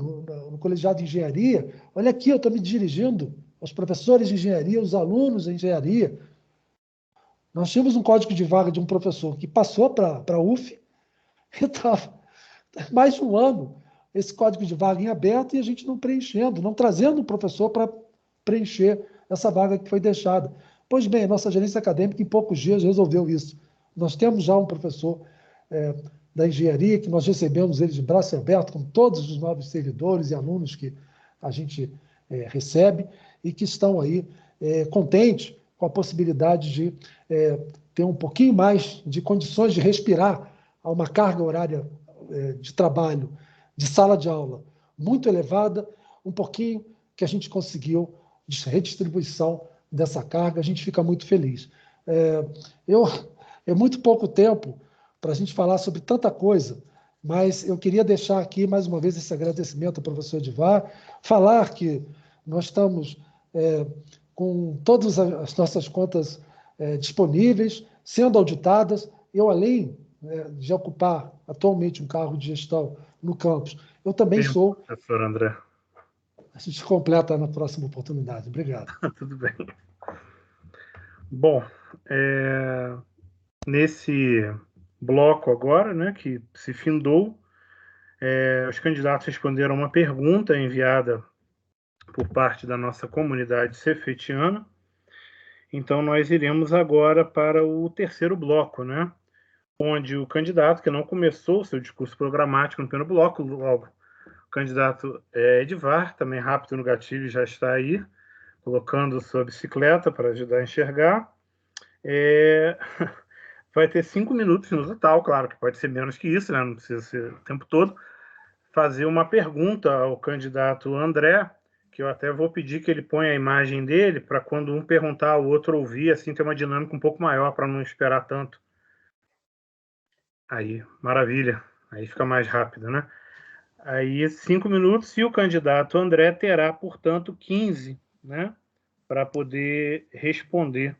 no colegiado de engenharia. Olha aqui, eu estou me dirigindo aos professores de engenharia, aos alunos de engenharia. Nós tínhamos um código de vaga de um professor que passou para a UF, e estava mais de um ano esse código de vaga em aberto e a gente não preenchendo, não trazendo um professor para preencher essa vaga que foi deixada. Pois bem, a nossa gerência acadêmica, em poucos dias, resolveu isso. Nós temos já um professor da engenharia, que nós recebemos ele de braço aberto, com todos os novos servidores e alunos que a gente recebe, e que estão aí contentes com a possibilidade de ter um pouquinho mais de condições de respirar a uma carga horária de trabalho, de sala de aula muito elevada, um pouquinho que a gente conseguiu de redistribuição dessa carga, a gente fica muito feliz. É muito pouco tempo para a gente falar sobre tanta coisa, mas eu queria deixar aqui, mais uma vez, esse agradecimento ao professor Edivar, falar que nós estamos com todas as nossas contas disponíveis, sendo auditadas. Eu, além de ocupar atualmente um cargo de gestão no campus, eu também sou... Professor André. A gente completa na próxima oportunidade. Obrigado. Tudo bem. Bom, nesse bloco agora, né, que se findou, os candidatos responderam uma pergunta enviada por parte da nossa comunidade cefetiana. Então, nós iremos agora para o terceiro bloco, né, onde o candidato, que não começou o seu discurso programático no primeiro bloco, logo, o candidato Edivar, também rápido no gatilho, já está aí, colocando sua bicicleta para ajudar a enxergar. Vai ter 5 minutos no total, claro que pode ser menos que isso, né? Não precisa ser o tempo todo, fazer uma pergunta ao candidato André, que eu até vou pedir que ele ponha a imagem dele, para quando um perguntar, o outro ouvir, assim ter uma dinâmica um pouco maior, para não esperar tanto. Aí, maravilha. Aí fica mais rápido, né? Aí, 5 minutos, e o candidato André terá, portanto, 15, né? Para poder responder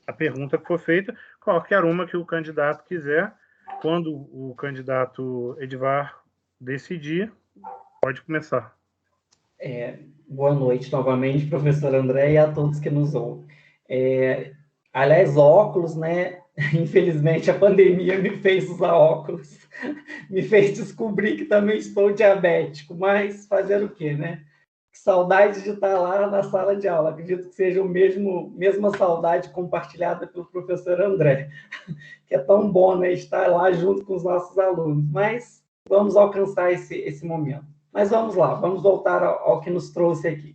a pergunta que for feita, qualquer uma que o candidato quiser. Quando o candidato Edivar decidir, pode começar. Boa noite novamente, professor André, e a todos que nos ouvem. Aliás, óculos, né? Infelizmente, a pandemia me fez usar óculos, me fez descobrir que também estou diabético, mas fazer o quê, né? Que saudade de estar lá na sala de aula. Acredito que seja a mesma saudade compartilhada pelo professor André, que é tão bom, né, estar lá junto com os nossos alunos. Mas vamos alcançar esse momento. Mas vamos lá, vamos voltar ao que nos trouxe aqui.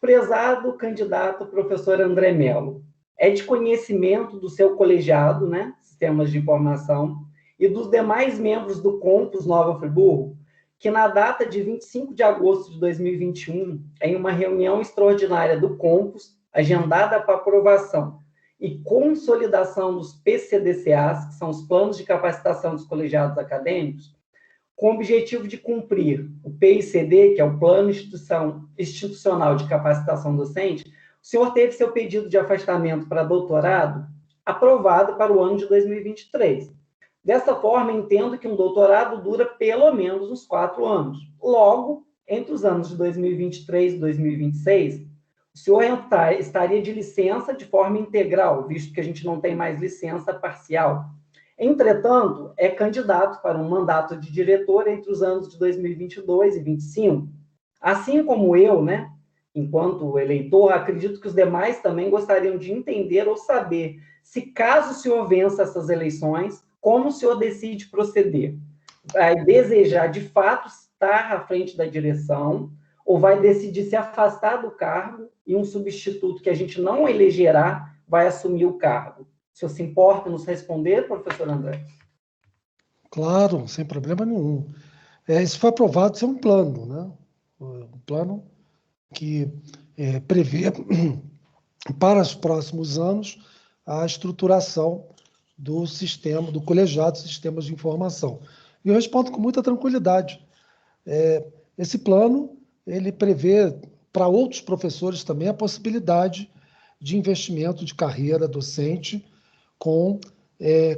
Prezado candidato professor André Mello, é de conhecimento do seu colegiado, né, Sistemas de Informação, e dos demais membros do Campus Nova Friburgo, que na data de 25 de agosto de 2021, em uma reunião extraordinária do Campus, agendada para aprovação e consolidação dos PCDCAs, que são os Planos de Capacitação dos Colegiados Acadêmicos, com o objetivo de cumprir o PICD, que é o Plano Institucional de Capacitação Docente, o senhor teve seu pedido de afastamento para doutorado aprovado para o ano de 2023. Dessa forma, entendo que um doutorado dura pelo menos uns 4 anos. Logo, entre os anos de 2023 e 2026, o senhor estaria de licença de forma integral, visto que a gente não tem mais licença parcial. Entretanto, é candidato para um mandato de diretor entre os anos de 2022 e 2025. Assim como eu, né, enquanto eleitor, acredito que os demais também gostariam de entender ou saber se, caso o senhor vença essas eleições, como o senhor decide proceder. Vai desejar, de fato, estar à frente da direção ou vai decidir se afastar do cargo e um substituto que a gente não elegerá vai assumir o cargo? O senhor se importa em nos responder, professor André? Claro, sem problema nenhum. Isso foi aprovado, isso é um plano, né? Um plano que prevê para os próximos anos a estruturação do sistema, do colegiado de sistemas de informação. E eu respondo com muita tranquilidade. Esse plano, ele prevê para outros professores também a possibilidade de investimento de carreira docente com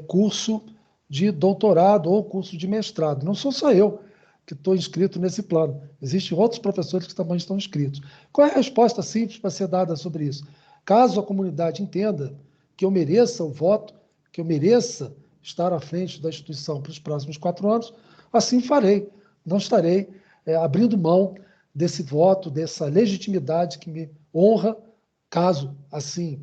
curso de doutorado ou curso de mestrado. Não sou só eu que estou inscrito nesse plano. Existem outros professores que também estão inscritos. Qual é a resposta simples para ser dada sobre isso? Caso a comunidade entenda que eu mereça o voto, que eu mereça estar à frente da instituição para os próximos 4 anos, assim farei. Não estarei abrindo mão desse voto, dessa legitimidade que me honra, caso, assim,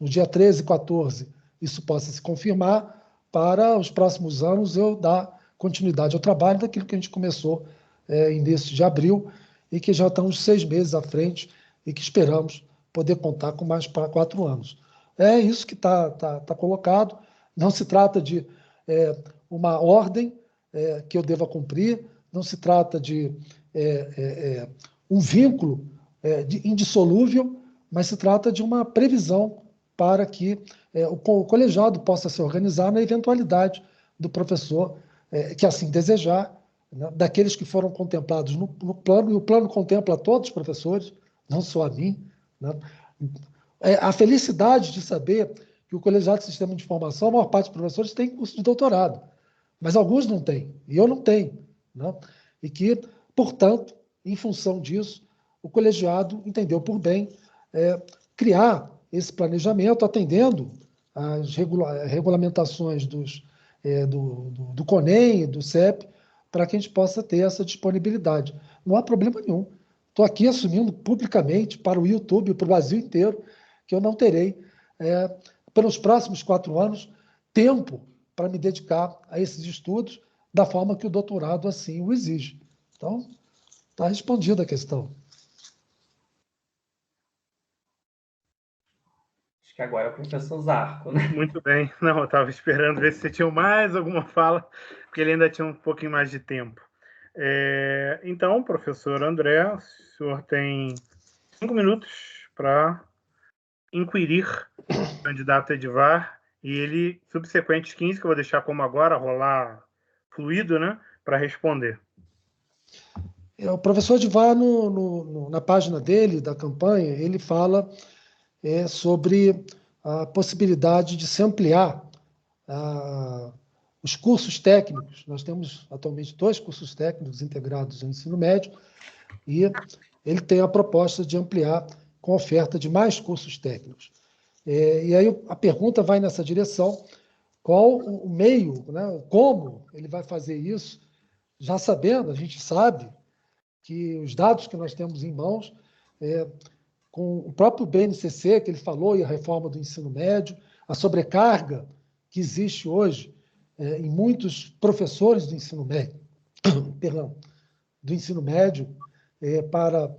no dia 13 e 14, isso possa se confirmar, para os próximos anos eu dar continuidade ao trabalho daquilo que a gente começou em início de abril e que já estamos 6 meses à frente e que esperamos poder contar com mais para 4 anos. É isso que está colocado. Não se trata de uma ordem que eu deva cumprir, não se trata de um vínculo indissolúvel, mas se trata de uma previsão para que o colegiado possa se organizar na eventualidade do professor que assim desejar, né, daqueles que foram contemplados no plano, e o plano contempla todos os professores, não só a mim, né? A felicidade de saber que o colegiado de sistema de informação, a maior parte dos professores tem curso de doutorado, mas alguns não têm, e eu não tenho, né? E que, portanto, em função disso, o colegiado entendeu por bem criar esse planejamento, atendendo às regulamentações do CONEM, do CEP, para que a gente possa ter essa disponibilidade. Não há problema nenhum. Estou aqui assumindo publicamente para o YouTube e para o Brasil inteiro que eu não terei, pelos próximos 4 anos, tempo para me dedicar a esses estudos da forma que o doutorado assim o exige. Então, está respondida a questão. Acho que agora é o professor Zarco, né? Muito bem. Não, eu estava esperando ver se você tinha mais alguma fala, porque ele ainda tinha um pouquinho mais de tempo. Então, professor André, o senhor tem 5 minutos para inquirir o candidato Edivar e ele, subsequentes 15, que eu vou deixar como agora, rolar fluido, né, para responder. O professor Edivar, na página dele, da campanha, ele fala sobre a possibilidade de se ampliar os cursos técnicos. Nós temos atualmente 2 cursos técnicos integrados ao ensino médio e ele tem a proposta de ampliar com oferta de mais cursos técnicos. E aí a pergunta vai nessa direção: qual o meio, né, como ele vai fazer isso, já sabendo, a gente sabe que os dados que nós temos em mãos, com o próprio BNCC, que ele falou, e a reforma do ensino médio, a sobrecarga que existe hoje em muitos professores do ensino médio, perdão, do ensino médio, para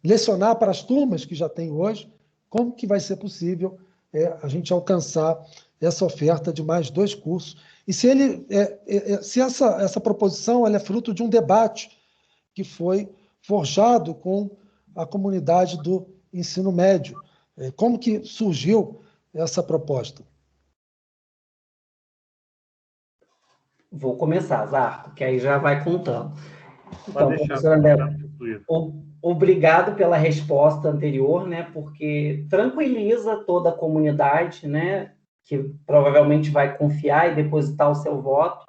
lecionar para as turmas que já tem hoje, como que vai ser possível a gente alcançar essa oferta de mais 2 cursos? E se essa proposição ela é fruto de um debate que foi forjado com a comunidade do ensino médio. Como que surgiu essa proposta? Vou começar, Zarco, que aí já vai contando. Pode Então, deixar, professor André, fluido. obrigado pela resposta anterior, né, porque tranquiliza toda a comunidade, né, que provavelmente vai confiar e depositar o seu voto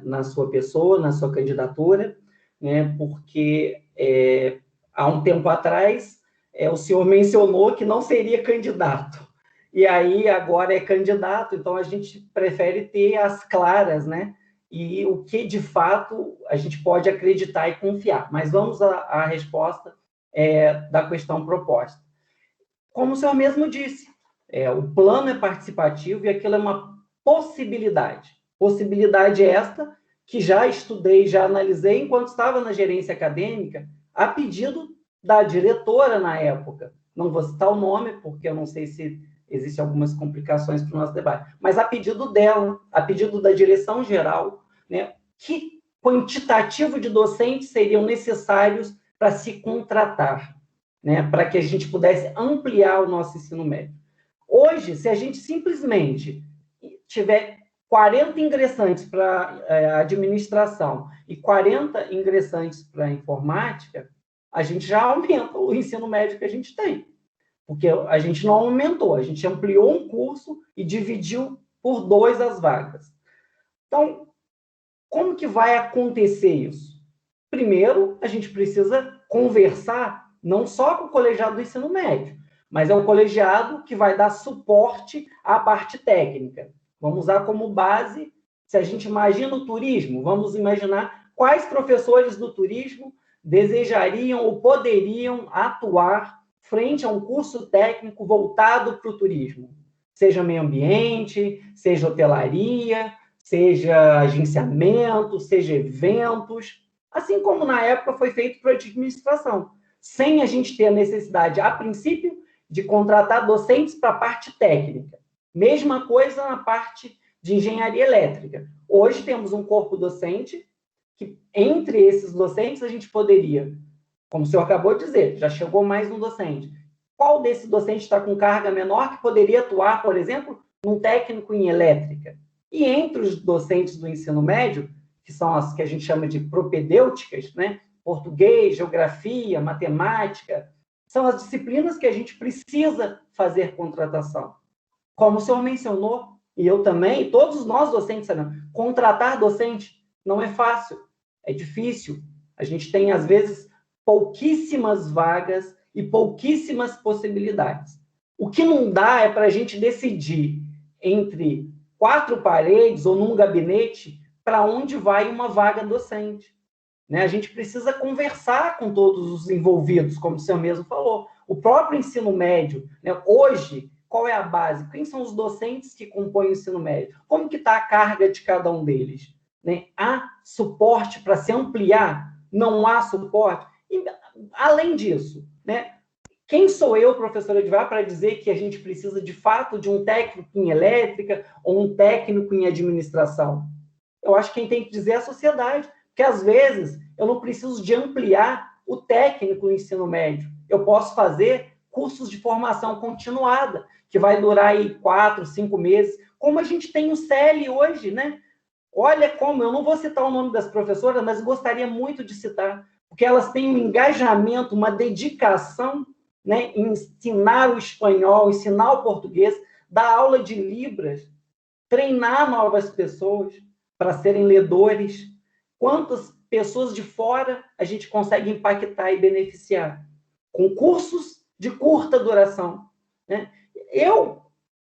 na sua pessoa, na sua candidatura, né, porque há um tempo atrás, o senhor mencionou que não seria candidato. E aí, agora é candidato, então a gente prefere ter as claras, né? E o que, de fato, a gente pode acreditar e confiar. Mas vamos à resposta da questão proposta. Como o senhor mesmo disse, o plano é participativo e aquilo é uma possibilidade. Possibilidade esta que já estudei, já analisei enquanto estava na gerência acadêmica, a pedido da diretora na época. Não vou citar o nome, porque eu não sei se existem algumas complicações para o nosso debate, mas a pedido dela, a pedido da direção geral, né, que quantitativo de docentes seriam necessários para se contratar, né, para que a gente pudesse ampliar o nosso ensino médio. Hoje, se a gente simplesmente tiver 40 ingressantes para administração e 40 ingressantes para informática, a gente já aumenta o ensino médio que a gente tem. Porque a gente não aumentou, a gente ampliou um curso e dividiu por 2 as vagas. Então, como que vai acontecer isso? Primeiro, a gente precisa conversar não só com o colegiado do ensino médio, mas é o colegiado que vai dar suporte à parte técnica. Vamos usar como base, se a gente imagina o turismo, vamos imaginar quais professores do turismo desejariam ou poderiam atuar frente a um curso técnico voltado para o turismo. Seja meio ambiente, seja hotelaria, seja agenciamento, seja eventos, assim como na época foi feito para a administração, sem a gente ter a necessidade, a princípio, de contratar docentes para a parte técnica. Mesma coisa na parte de engenharia elétrica. Hoje temos um corpo docente que, entre esses docentes, a gente poderia, como o senhor acabou de dizer, já chegou mais um docente. Qual desse docente está com carga menor que poderia atuar, por exemplo, num técnico em elétrica? E entre os docentes do ensino médio, que são as que a gente chama de propedêuticas, né? Português, geografia, matemática, são as disciplinas que a gente precisa fazer contratação. Como o senhor mencionou, e eu também, todos nós docentes sabemos, contratar docente não é fácil, é difícil. A gente tem, às vezes, pouquíssimas vagas e pouquíssimas possibilidades. O que não dá é para a gente decidir entre 4 paredes ou num gabinete para onde vai uma vaga docente. Né? A gente precisa conversar com todos os envolvidos, como o senhor mesmo falou. O próprio ensino médio, né? Hoje, qual é a base? Quem são os docentes que compõem o ensino médio? Como que está a carga de cada um deles? Né? Há suporte para se ampliar? Não há suporte? E, além disso, né? Quem sou eu, professor Edivar, para dizer que a gente precisa, de fato, de um técnico em elétrica ou um técnico em administração? Eu acho que quem tem que dizer é a sociedade, porque, às vezes, eu não preciso de ampliar o técnico no ensino médio. Eu posso fazer cursos de formação continuada, que vai durar aí 4, 5 meses, como a gente tem o CELI hoje, né? Olha como, eu não vou citar o nome das professoras, mas gostaria muito de citar, porque elas têm um engajamento, uma dedicação, né, em ensinar o espanhol, ensinar o português, dar aula de Libras, treinar novas pessoas para serem ledores. Quantas pessoas de fora a gente consegue impactar e beneficiar? Com cursos de curta duração. Né? Eu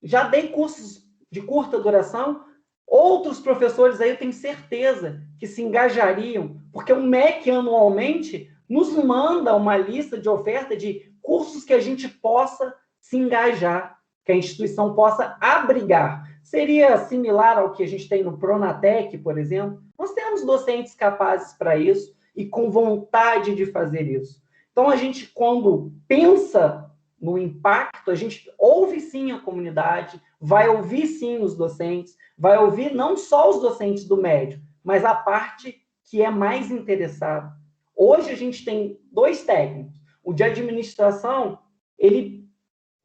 já dei cursos de curta duração, outros professores aí eu tenho certeza que se engajariam, porque o MEC anualmente nos manda uma lista de oferta de cursos que a gente possa se engajar, que a instituição possa abrigar. Seria similar ao que a gente tem no Pronatec, por exemplo. Nós temos docentes capazes para isso e com vontade de fazer isso. Então, a gente, quando pensa no impacto, a gente ouve sim a comunidade, vai ouvir sim os docentes, vai ouvir não só os docentes do médio, mas a parte que é mais interessada. Hoje a gente tem 2 técnicos. O de administração, ele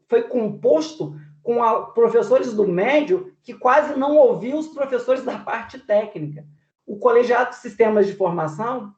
foi composto com professores do médio que quase não ouviam os professores da parte técnica. O colegiado de sistemas de formação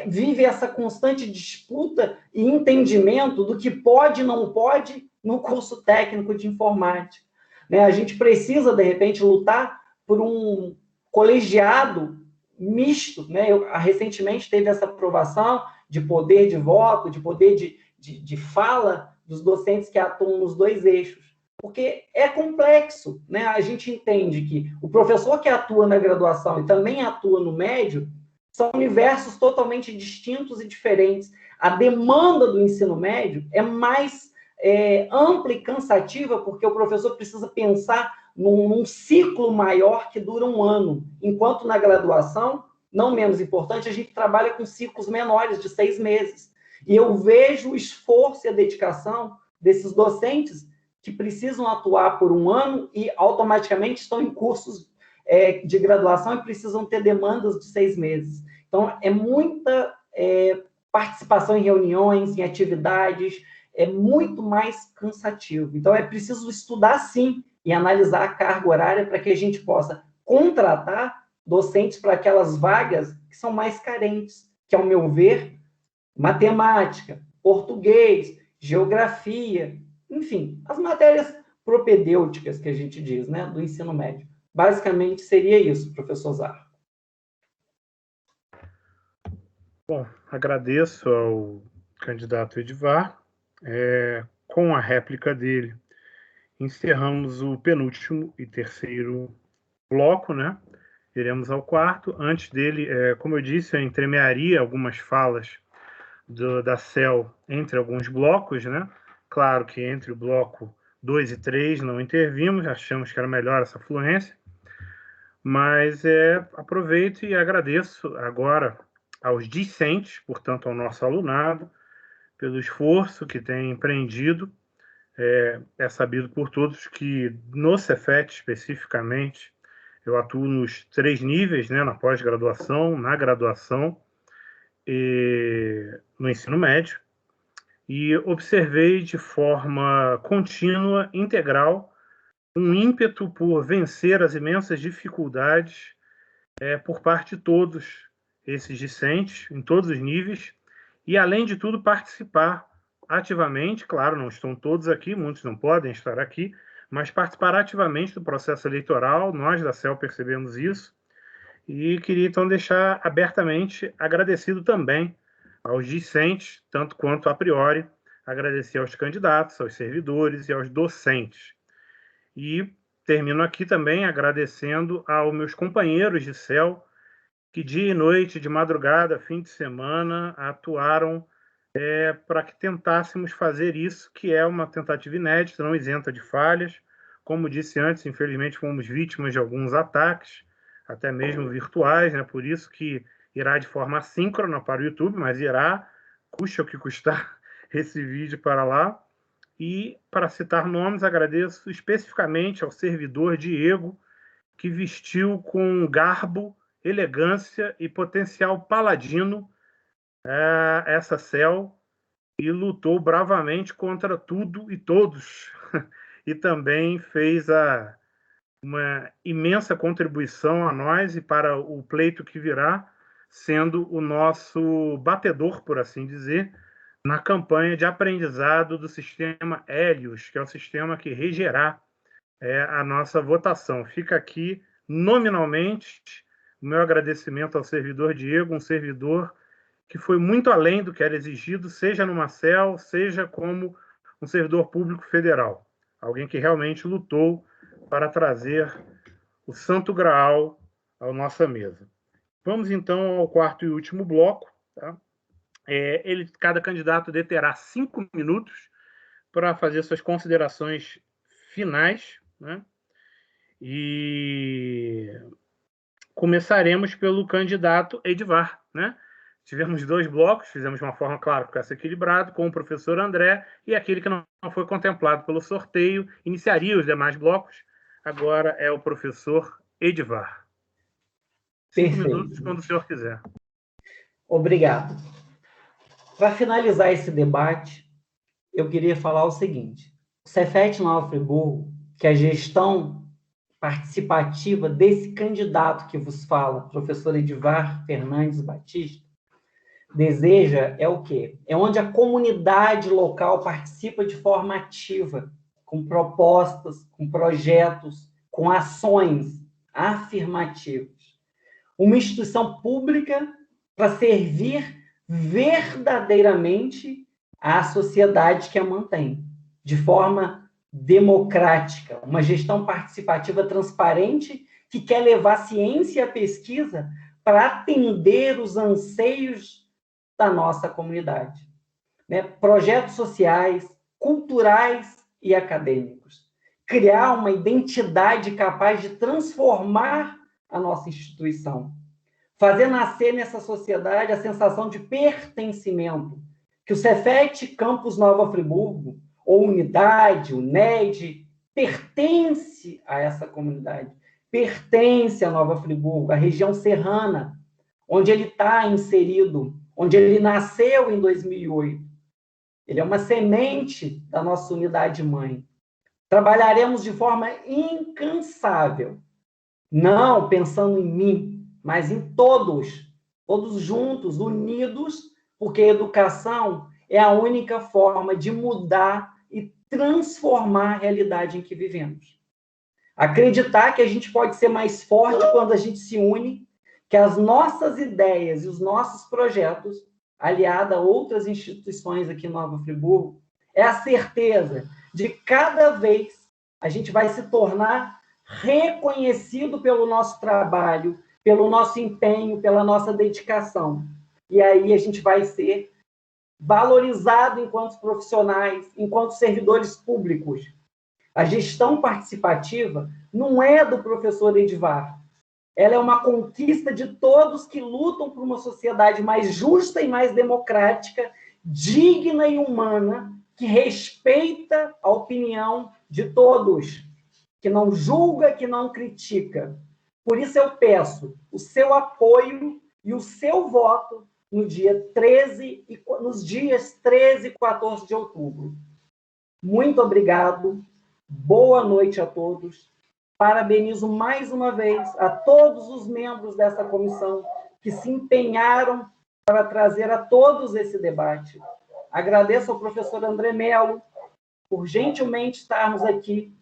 vive essa constante disputa e entendimento do que pode e não pode no curso técnico de informática. Né? A gente precisa, de repente, lutar por um colegiado misto. Né? Recentemente teve essa aprovação de poder de voto, de poder de fala dos docentes que atuam nos dois eixos. Porque é complexo, né? A gente entende que o professor que atua na graduação e também atua no médio são universos totalmente distintos e diferentes. A demanda do ensino médio é mais ampla e cansativa, porque o professor precisa pensar num ciclo maior que dura um ano, enquanto na graduação, não menos importante, a gente trabalha com ciclos menores, de 6 meses. E eu vejo o esforço e a dedicação desses docentes que precisam atuar por um ano e automaticamente estão em cursos de graduação e precisam ter demandas de 6 meses. Então, é muita participação em reuniões, em atividades, é muito mais cansativo. Então, é preciso estudar, sim, e analisar a carga horária para que a gente possa contratar docentes para aquelas vagas que são mais carentes, que, ao meu ver, matemática, português, geografia, enfim, as matérias propedêuticas que a gente diz, né, do ensino médio. Basicamente, seria isso, professor Zarco. Bom, agradeço ao candidato Edivar. Com a réplica dele, encerramos o penúltimo e terceiro bloco, né? Iremos ao quarto. Antes dele, como eu disse, eu entremearia algumas falas da CEL entre alguns blocos, né? Claro que entre o bloco 2 e 3 não intervimos, achamos que era melhor essa fluência, mas aproveito e agradeço agora aos discentes, portanto ao nosso alunado, pelo esforço que tem empreendido. É sabido por todos que no Cefet especificamente eu atuo nos 3 níveis, né, na pós-graduação, na graduação e no ensino médio, e observei de forma contínua, integral, um ímpeto por vencer as imensas dificuldades por parte de todos esses discentes, em todos os níveis, e, além de tudo, participar ativamente, claro, não estão todos aqui, muitos não podem estar aqui, mas participar ativamente do processo eleitoral. Nós da CEL percebemos isso, e queria então deixar abertamente agradecido também aos discentes, tanto quanto a priori, agradecer aos candidatos, aos servidores e aos docentes. E termino aqui também agradecendo aos meus companheiros de CEL, que dia e noite, de madrugada, fim de semana, atuaram para que tentássemos fazer isso, que é uma tentativa inédita, não isenta de falhas. Como disse antes, infelizmente fomos vítimas de alguns ataques, até mesmo virtuais, né? Por isso que irá de forma assíncrona para o YouTube, mas irá, custe o que custar, esse vídeo para lá. E, para citar nomes, agradeço especificamente ao servidor Diego, que vestiu com garbo, elegância e potencial paladino essa CEL e lutou bravamente contra tudo e todos. E também fez uma imensa contribuição a nós e para o pleito que virá, sendo o nosso batedor, por assim dizer, na campanha de aprendizado do sistema Helios, que é o sistema que regerá a nossa votação. Fica aqui, nominalmente, o meu agradecimento ao servidor Diego, um servidor que foi muito além do que era exigido, seja numa CEL, seja como um servidor público federal. Alguém que realmente lutou para trazer o Santo Graal à nossa mesa. Vamos, então, ao quarto e último bloco. Tá? Cada candidato deterá 5 minutos para fazer suas considerações finais, né? E começaremos pelo candidato Edivar, né? Tivemos 2 blocos, fizemos de uma forma, claro, que ficasse equilibrado, com o professor André, e aquele que não foi contemplado pelo sorteio iniciaria os demais blocos. Agora é o professor Edivar. 5 minutos, quando o senhor quiser. Obrigado. Para finalizar esse debate, eu queria falar o seguinte: o Cefet Nova Friburgo, que a gestão participativa desse candidato que vos fala, professor Edivar Fernandes Batista, deseja o quê? É onde a comunidade local participa de forma ativa, com propostas, com projetos, com ações afirmativas. Uma instituição pública para servir verdadeiramente à sociedade que a mantém, de forma democrática, uma gestão participativa transparente que quer levar a ciência e a pesquisa para atender os anseios da nossa comunidade. Né? Projetos sociais, culturais e acadêmicos. Criar uma identidade capaz de transformar a nossa instituição. Fazer nascer nessa sociedade a sensação de pertencimento, que o Cefet Campus Nova Friburgo, ou Unidade, UNED, pertence a essa comunidade, pertence a Nova Friburgo, a região serrana, onde ele está inserido, onde ele nasceu em 2008. Ele é uma semente da nossa unidade-mãe. Trabalharemos de forma incansável, não pensando em mim, mas em todos juntos, unidos, porque a educação é a única forma de mudar e transformar a realidade em que vivemos. Acreditar que a gente pode ser mais forte quando a gente se une, que as nossas ideias e os nossos projetos, aliada a outras instituições aqui em Nova Friburgo, é a certeza de que cada vez a gente vai se tornar reconhecido pelo nosso trabalho, pelo nosso empenho, pela nossa dedicação. E aí a gente vai ser valorizado enquanto profissionais, enquanto servidores públicos. A gestão participativa não é do professor Edivar. Ela é uma conquista de todos que lutam por uma sociedade mais justa e mais democrática, digna e humana, que respeita a opinião de todos, que não julga, que não critica. Por isso eu peço o seu apoio e o seu voto no dia 13 e nos dias 13 e 14 de outubro. Muito obrigado. Boa noite a todos. Parabenizo mais uma vez a todos os membros dessa comissão que se empenharam para trazer a todos esse debate. Agradeço ao professor André Mello por gentilmente estarmos aqui,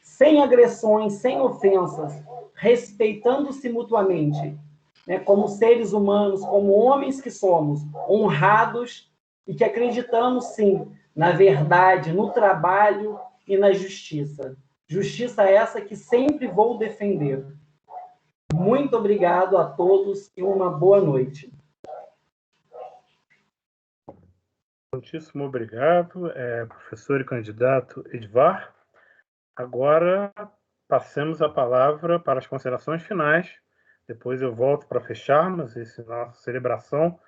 sem agressões, sem ofensas, respeitando-se mutuamente, né, como seres humanos, como homens que somos, honrados e que acreditamos, sim, na verdade, no trabalho e na justiça. Justiça essa que sempre vou defender. Muito obrigado a todos e uma boa noite. Muitíssimo obrigado, professor e candidato Edivar. Agora, passemos a palavra para as considerações finais. Depois eu volto para fecharmos essa nossa celebração,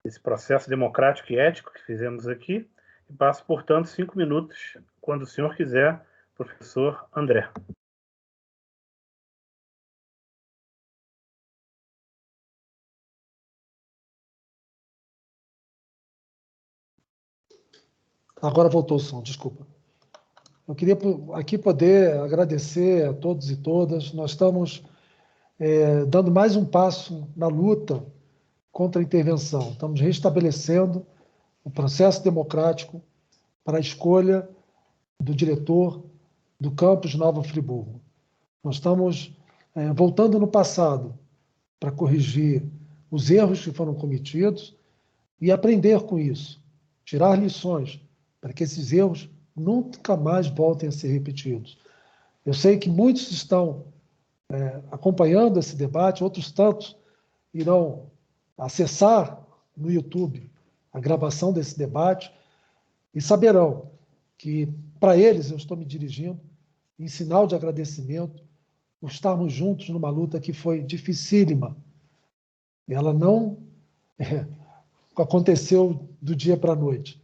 esse processo democrático e ético que fizemos aqui. E passo, portanto, 5 minutos, quando o senhor quiser, professor André. Agora voltou o som, desculpa. Eu queria aqui poder agradecer a todos e todas. Nós estamos dando mais um passo na luta contra a intervenção. Estamos restabelecendo o processo democrático para a escolha do diretor do campus Nova Friburgo. Nós estamos voltando no passado para corrigir os erros que foram cometidos e aprender com isso, tirar lições para que esses erros nunca mais voltem a ser repetidos. Eu sei que muitos estão acompanhando esse debate, outros tantos irão acessar no YouTube a gravação desse debate e saberão que, para eles, eu estou me dirigindo, em sinal de agradecimento, por estarmos juntos numa luta que foi dificílima. Ela não aconteceu do dia para a noite.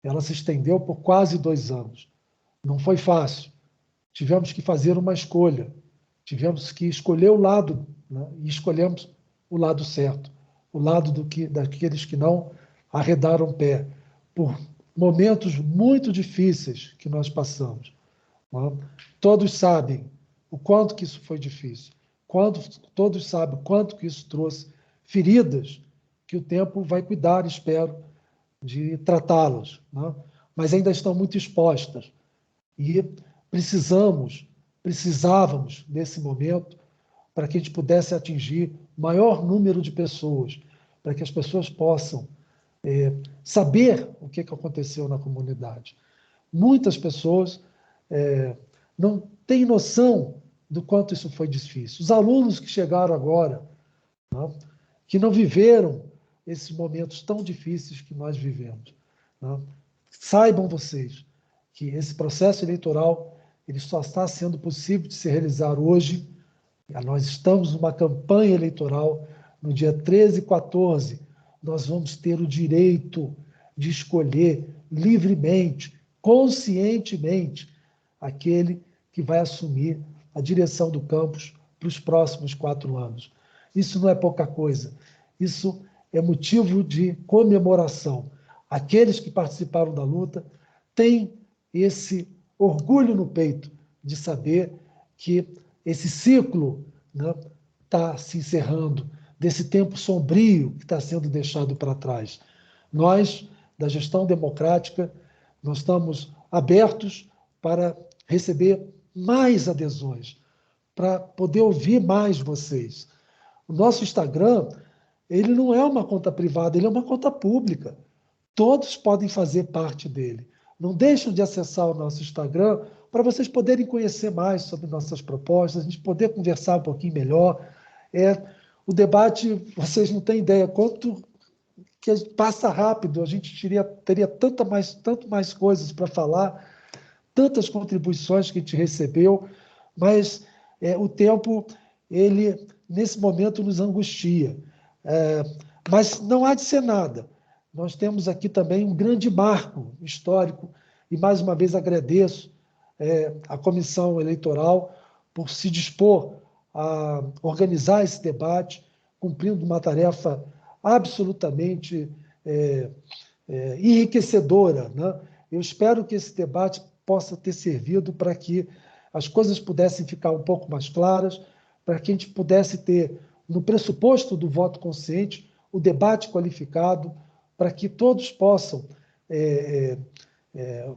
Ela se estendeu por quase 2 anos. Não foi fácil. Tivemos que fazer uma escolha. Tivemos que escolher o lado, né? E escolhemos o lado certo, o lado daqueles que não arredaram pé, por momentos muito difíceis que nós passamos. Né? Todos sabem o quanto que isso foi difícil. Todos sabem o quanto que isso trouxe feridas que o tempo vai cuidar, espero, de tratá-las, né? Mas ainda estão muito expostas. E precisávamos desse momento para que a gente pudesse atingir o maior número de pessoas, para que as pessoas possam saber o que aconteceu na comunidade. Muitas pessoas não têm noção do quanto isso foi difícil. Os alunos que chegaram agora, né, que não viveram esses momentos tão difíceis que nós vivemos, né, saibam vocês que esse processo eleitoral ele só está sendo possível de se realizar hoje. Nós estamos numa campanha eleitoral no dia 13 e 14. Nós vamos ter o direito de escolher livremente, conscientemente, aquele que vai assumir a direção do campus para os próximos 4 anos. Isso não é pouca coisa. Isso é motivo de comemoração. Aqueles que participaram da luta têm esse orgulho no peito de saber que esse ciclo está se encerrando, desse tempo sombrio que está sendo deixado para trás. Nós, da gestão democrática, nós estamos abertos para receber mais adesões, para poder ouvir mais vocês. O nosso Instagram, ele não é uma conta privada, ele é uma conta pública. Todos podem fazer parte dele. Não deixem de acessar o nosso Instagram para vocês poderem conhecer mais sobre nossas propostas, a gente poder conversar um pouquinho melhor. O debate, vocês não têm ideia quanto que passa rápido, a gente teria tanto mais coisas para falar, tantas contribuições que a gente recebeu, mas o tempo, ele, nesse momento, nos angustia. Mas não há de ser nada. Nós temos aqui também um grande marco histórico, e mais uma vez agradeço a comissão eleitoral por se dispor a organizar esse debate, cumprindo uma tarefa absolutamente enriquecedora, né? Eu espero que esse debate possa ter servido para que as coisas pudessem ficar um pouco mais claras, para que a gente pudesse ter, no pressuposto do voto consciente, o debate qualificado, para que todos possam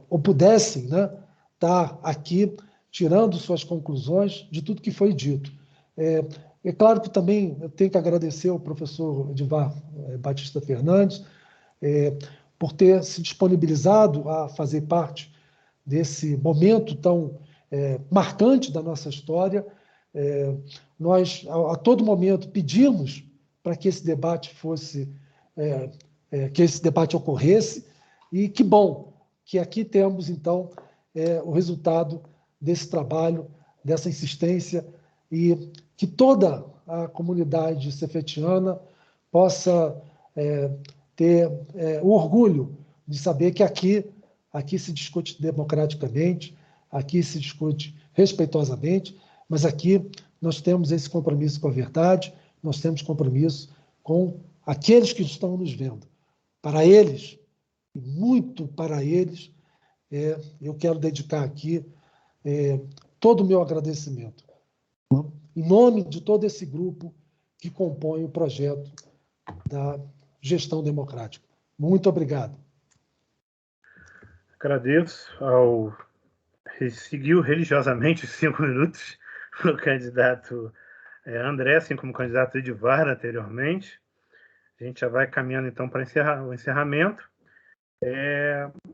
ou pudessem, né, estar aqui tirando suas conclusões de tudo que foi dito. É claro que também eu tenho que agradecer ao professor Edivar Batista Fernandes por ter se disponibilizado a fazer parte desse momento tão marcante da nossa história. Nós, a todo momento, pedimos para que esse debate que esse debate ocorresse, e que bom que aqui temos, então, o resultado desse trabalho, dessa insistência, e que toda a comunidade cefetiana possa ter o orgulho de saber que aqui se discute democraticamente, aqui se discute respeitosamente, mas aqui nós temos esse compromisso com a verdade, nós temos compromisso com aqueles que estão nos vendo. Para eles, e muito para eles, eu quero dedicar aqui todo o meu agradecimento, em nome de todo esse grupo que compõe o projeto da gestão democrática. Muito obrigado. Agradeço seguiu religiosamente os 5 minutos o candidato André, assim como o candidato Edivar anteriormente. A gente já vai caminhando, então, para o encerramento.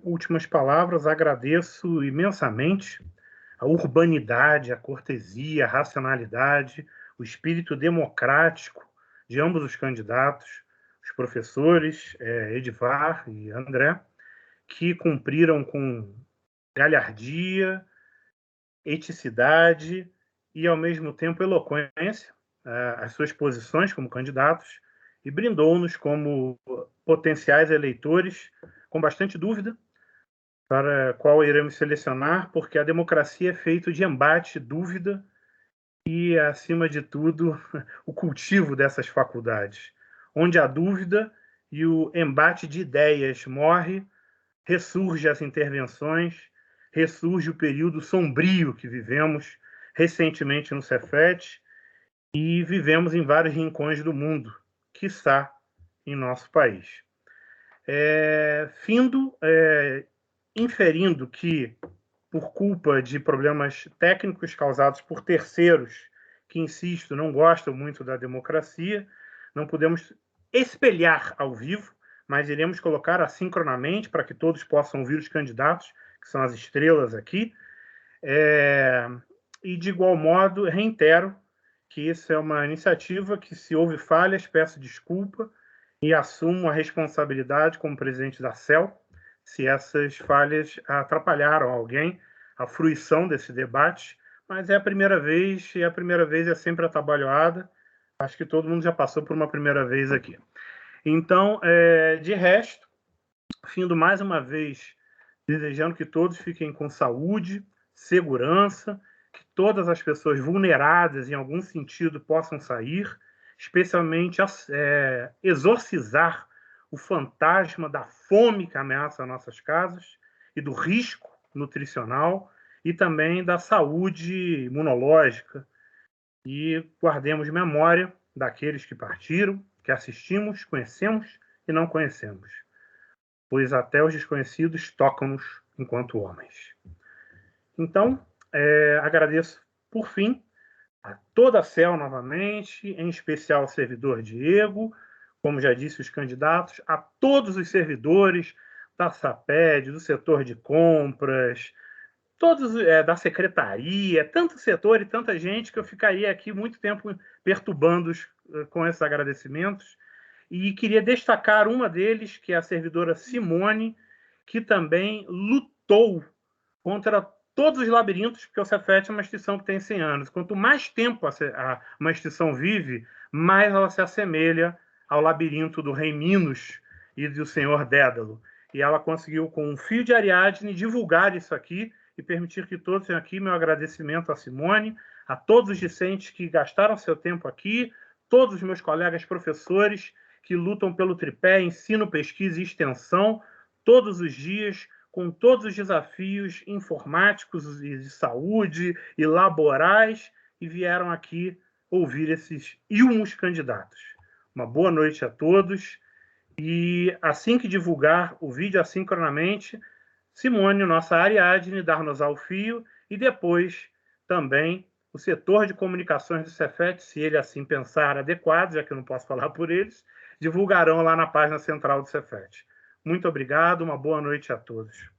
Últimas palavras, agradeço imensamente a urbanidade, a cortesia, a racionalidade, o espírito democrático de ambos os candidatos, os professores Edivar e André, que cumpriram com galhardia, eticidade e, ao mesmo tempo, eloquência as suas posições como candidatos, e brindou-nos como potenciais eleitores com bastante dúvida para qual iremos selecionar, porque a democracia é feita de embate, dúvida e, acima de tudo, o cultivo dessas faculdades. Onde a dúvida e o embate de ideias morre, ressurge as intervenções, ressurge o período sombrio que vivemos recentemente no Cefet e vivemos em vários rincões do mundo, quiçá em nosso país. Inferindo que, por culpa de problemas técnicos causados por terceiros que, insisto, não gostam muito da democracia, não podemos espelhar ao vivo, mas iremos colocar assincronamente para que todos possam ouvir os candidatos, que são as estrelas aqui. E, de igual modo, reitero que isso é uma iniciativa que, se houve falhas, peço desculpa e assumo a responsabilidade como presidente da CEL, se essas falhas atrapalharam alguém, a fruição desse debate, mas é a primeira vez, e a primeira vez é sempre atabalhoada. Acho que todo mundo já passou por uma primeira vez aqui. Então, de resto, findo mais uma vez desejando que todos fiquem com saúde, segurança, que todas as pessoas vulneradas em algum sentido possam sair, especialmente exorcizar o fantasma da fome que ameaça nossas casas e do risco nutricional e também da saúde imunológica. E guardemos memória daqueles que partiram, que assistimos, conhecemos e não conhecemos, pois até os desconhecidos tocam-nos enquanto homens. Então, agradeço, por fim, a toda a CEL novamente, em especial ao servidor Diego, como já disse, os candidatos, a todos os servidores da SAPED, do setor de compras, todos da secretaria, tanto setor e tanta gente que eu ficaria aqui muito tempo perturbando-os com esses agradecimentos. E queria destacar uma deles, que é a servidora Simone, que também lutou contra todos os labirintos, porque o Cefet é uma instituição que tem 100 anos. Quanto mais tempo uma instituição vive, mais ela se assemelha ao labirinto do rei Minos e do senhor Dédalo. E ela conseguiu, com um fio de Ariadne, divulgar isso aqui e permitir que todos tenham aqui meu agradecimento a Simone, a todos os discentes que gastaram seu tempo aqui, todos os meus colegas professores que lutam pelo tripé ensino, pesquisa e extensão, todos os dias, com todos os desafios informáticos e de saúde e laborais, e vieram aqui ouvir esses ilmos candidatos. Uma boa noite a todos, e assim que divulgar o vídeo assincronamente, Simone, nossa Ariadne, dar-nos ao fio, e depois também o setor de comunicações do Cefet, se ele assim pensar adequado, já que eu não posso falar por eles, divulgarão lá na página central do Cefet. Muito obrigado, uma boa noite a todos.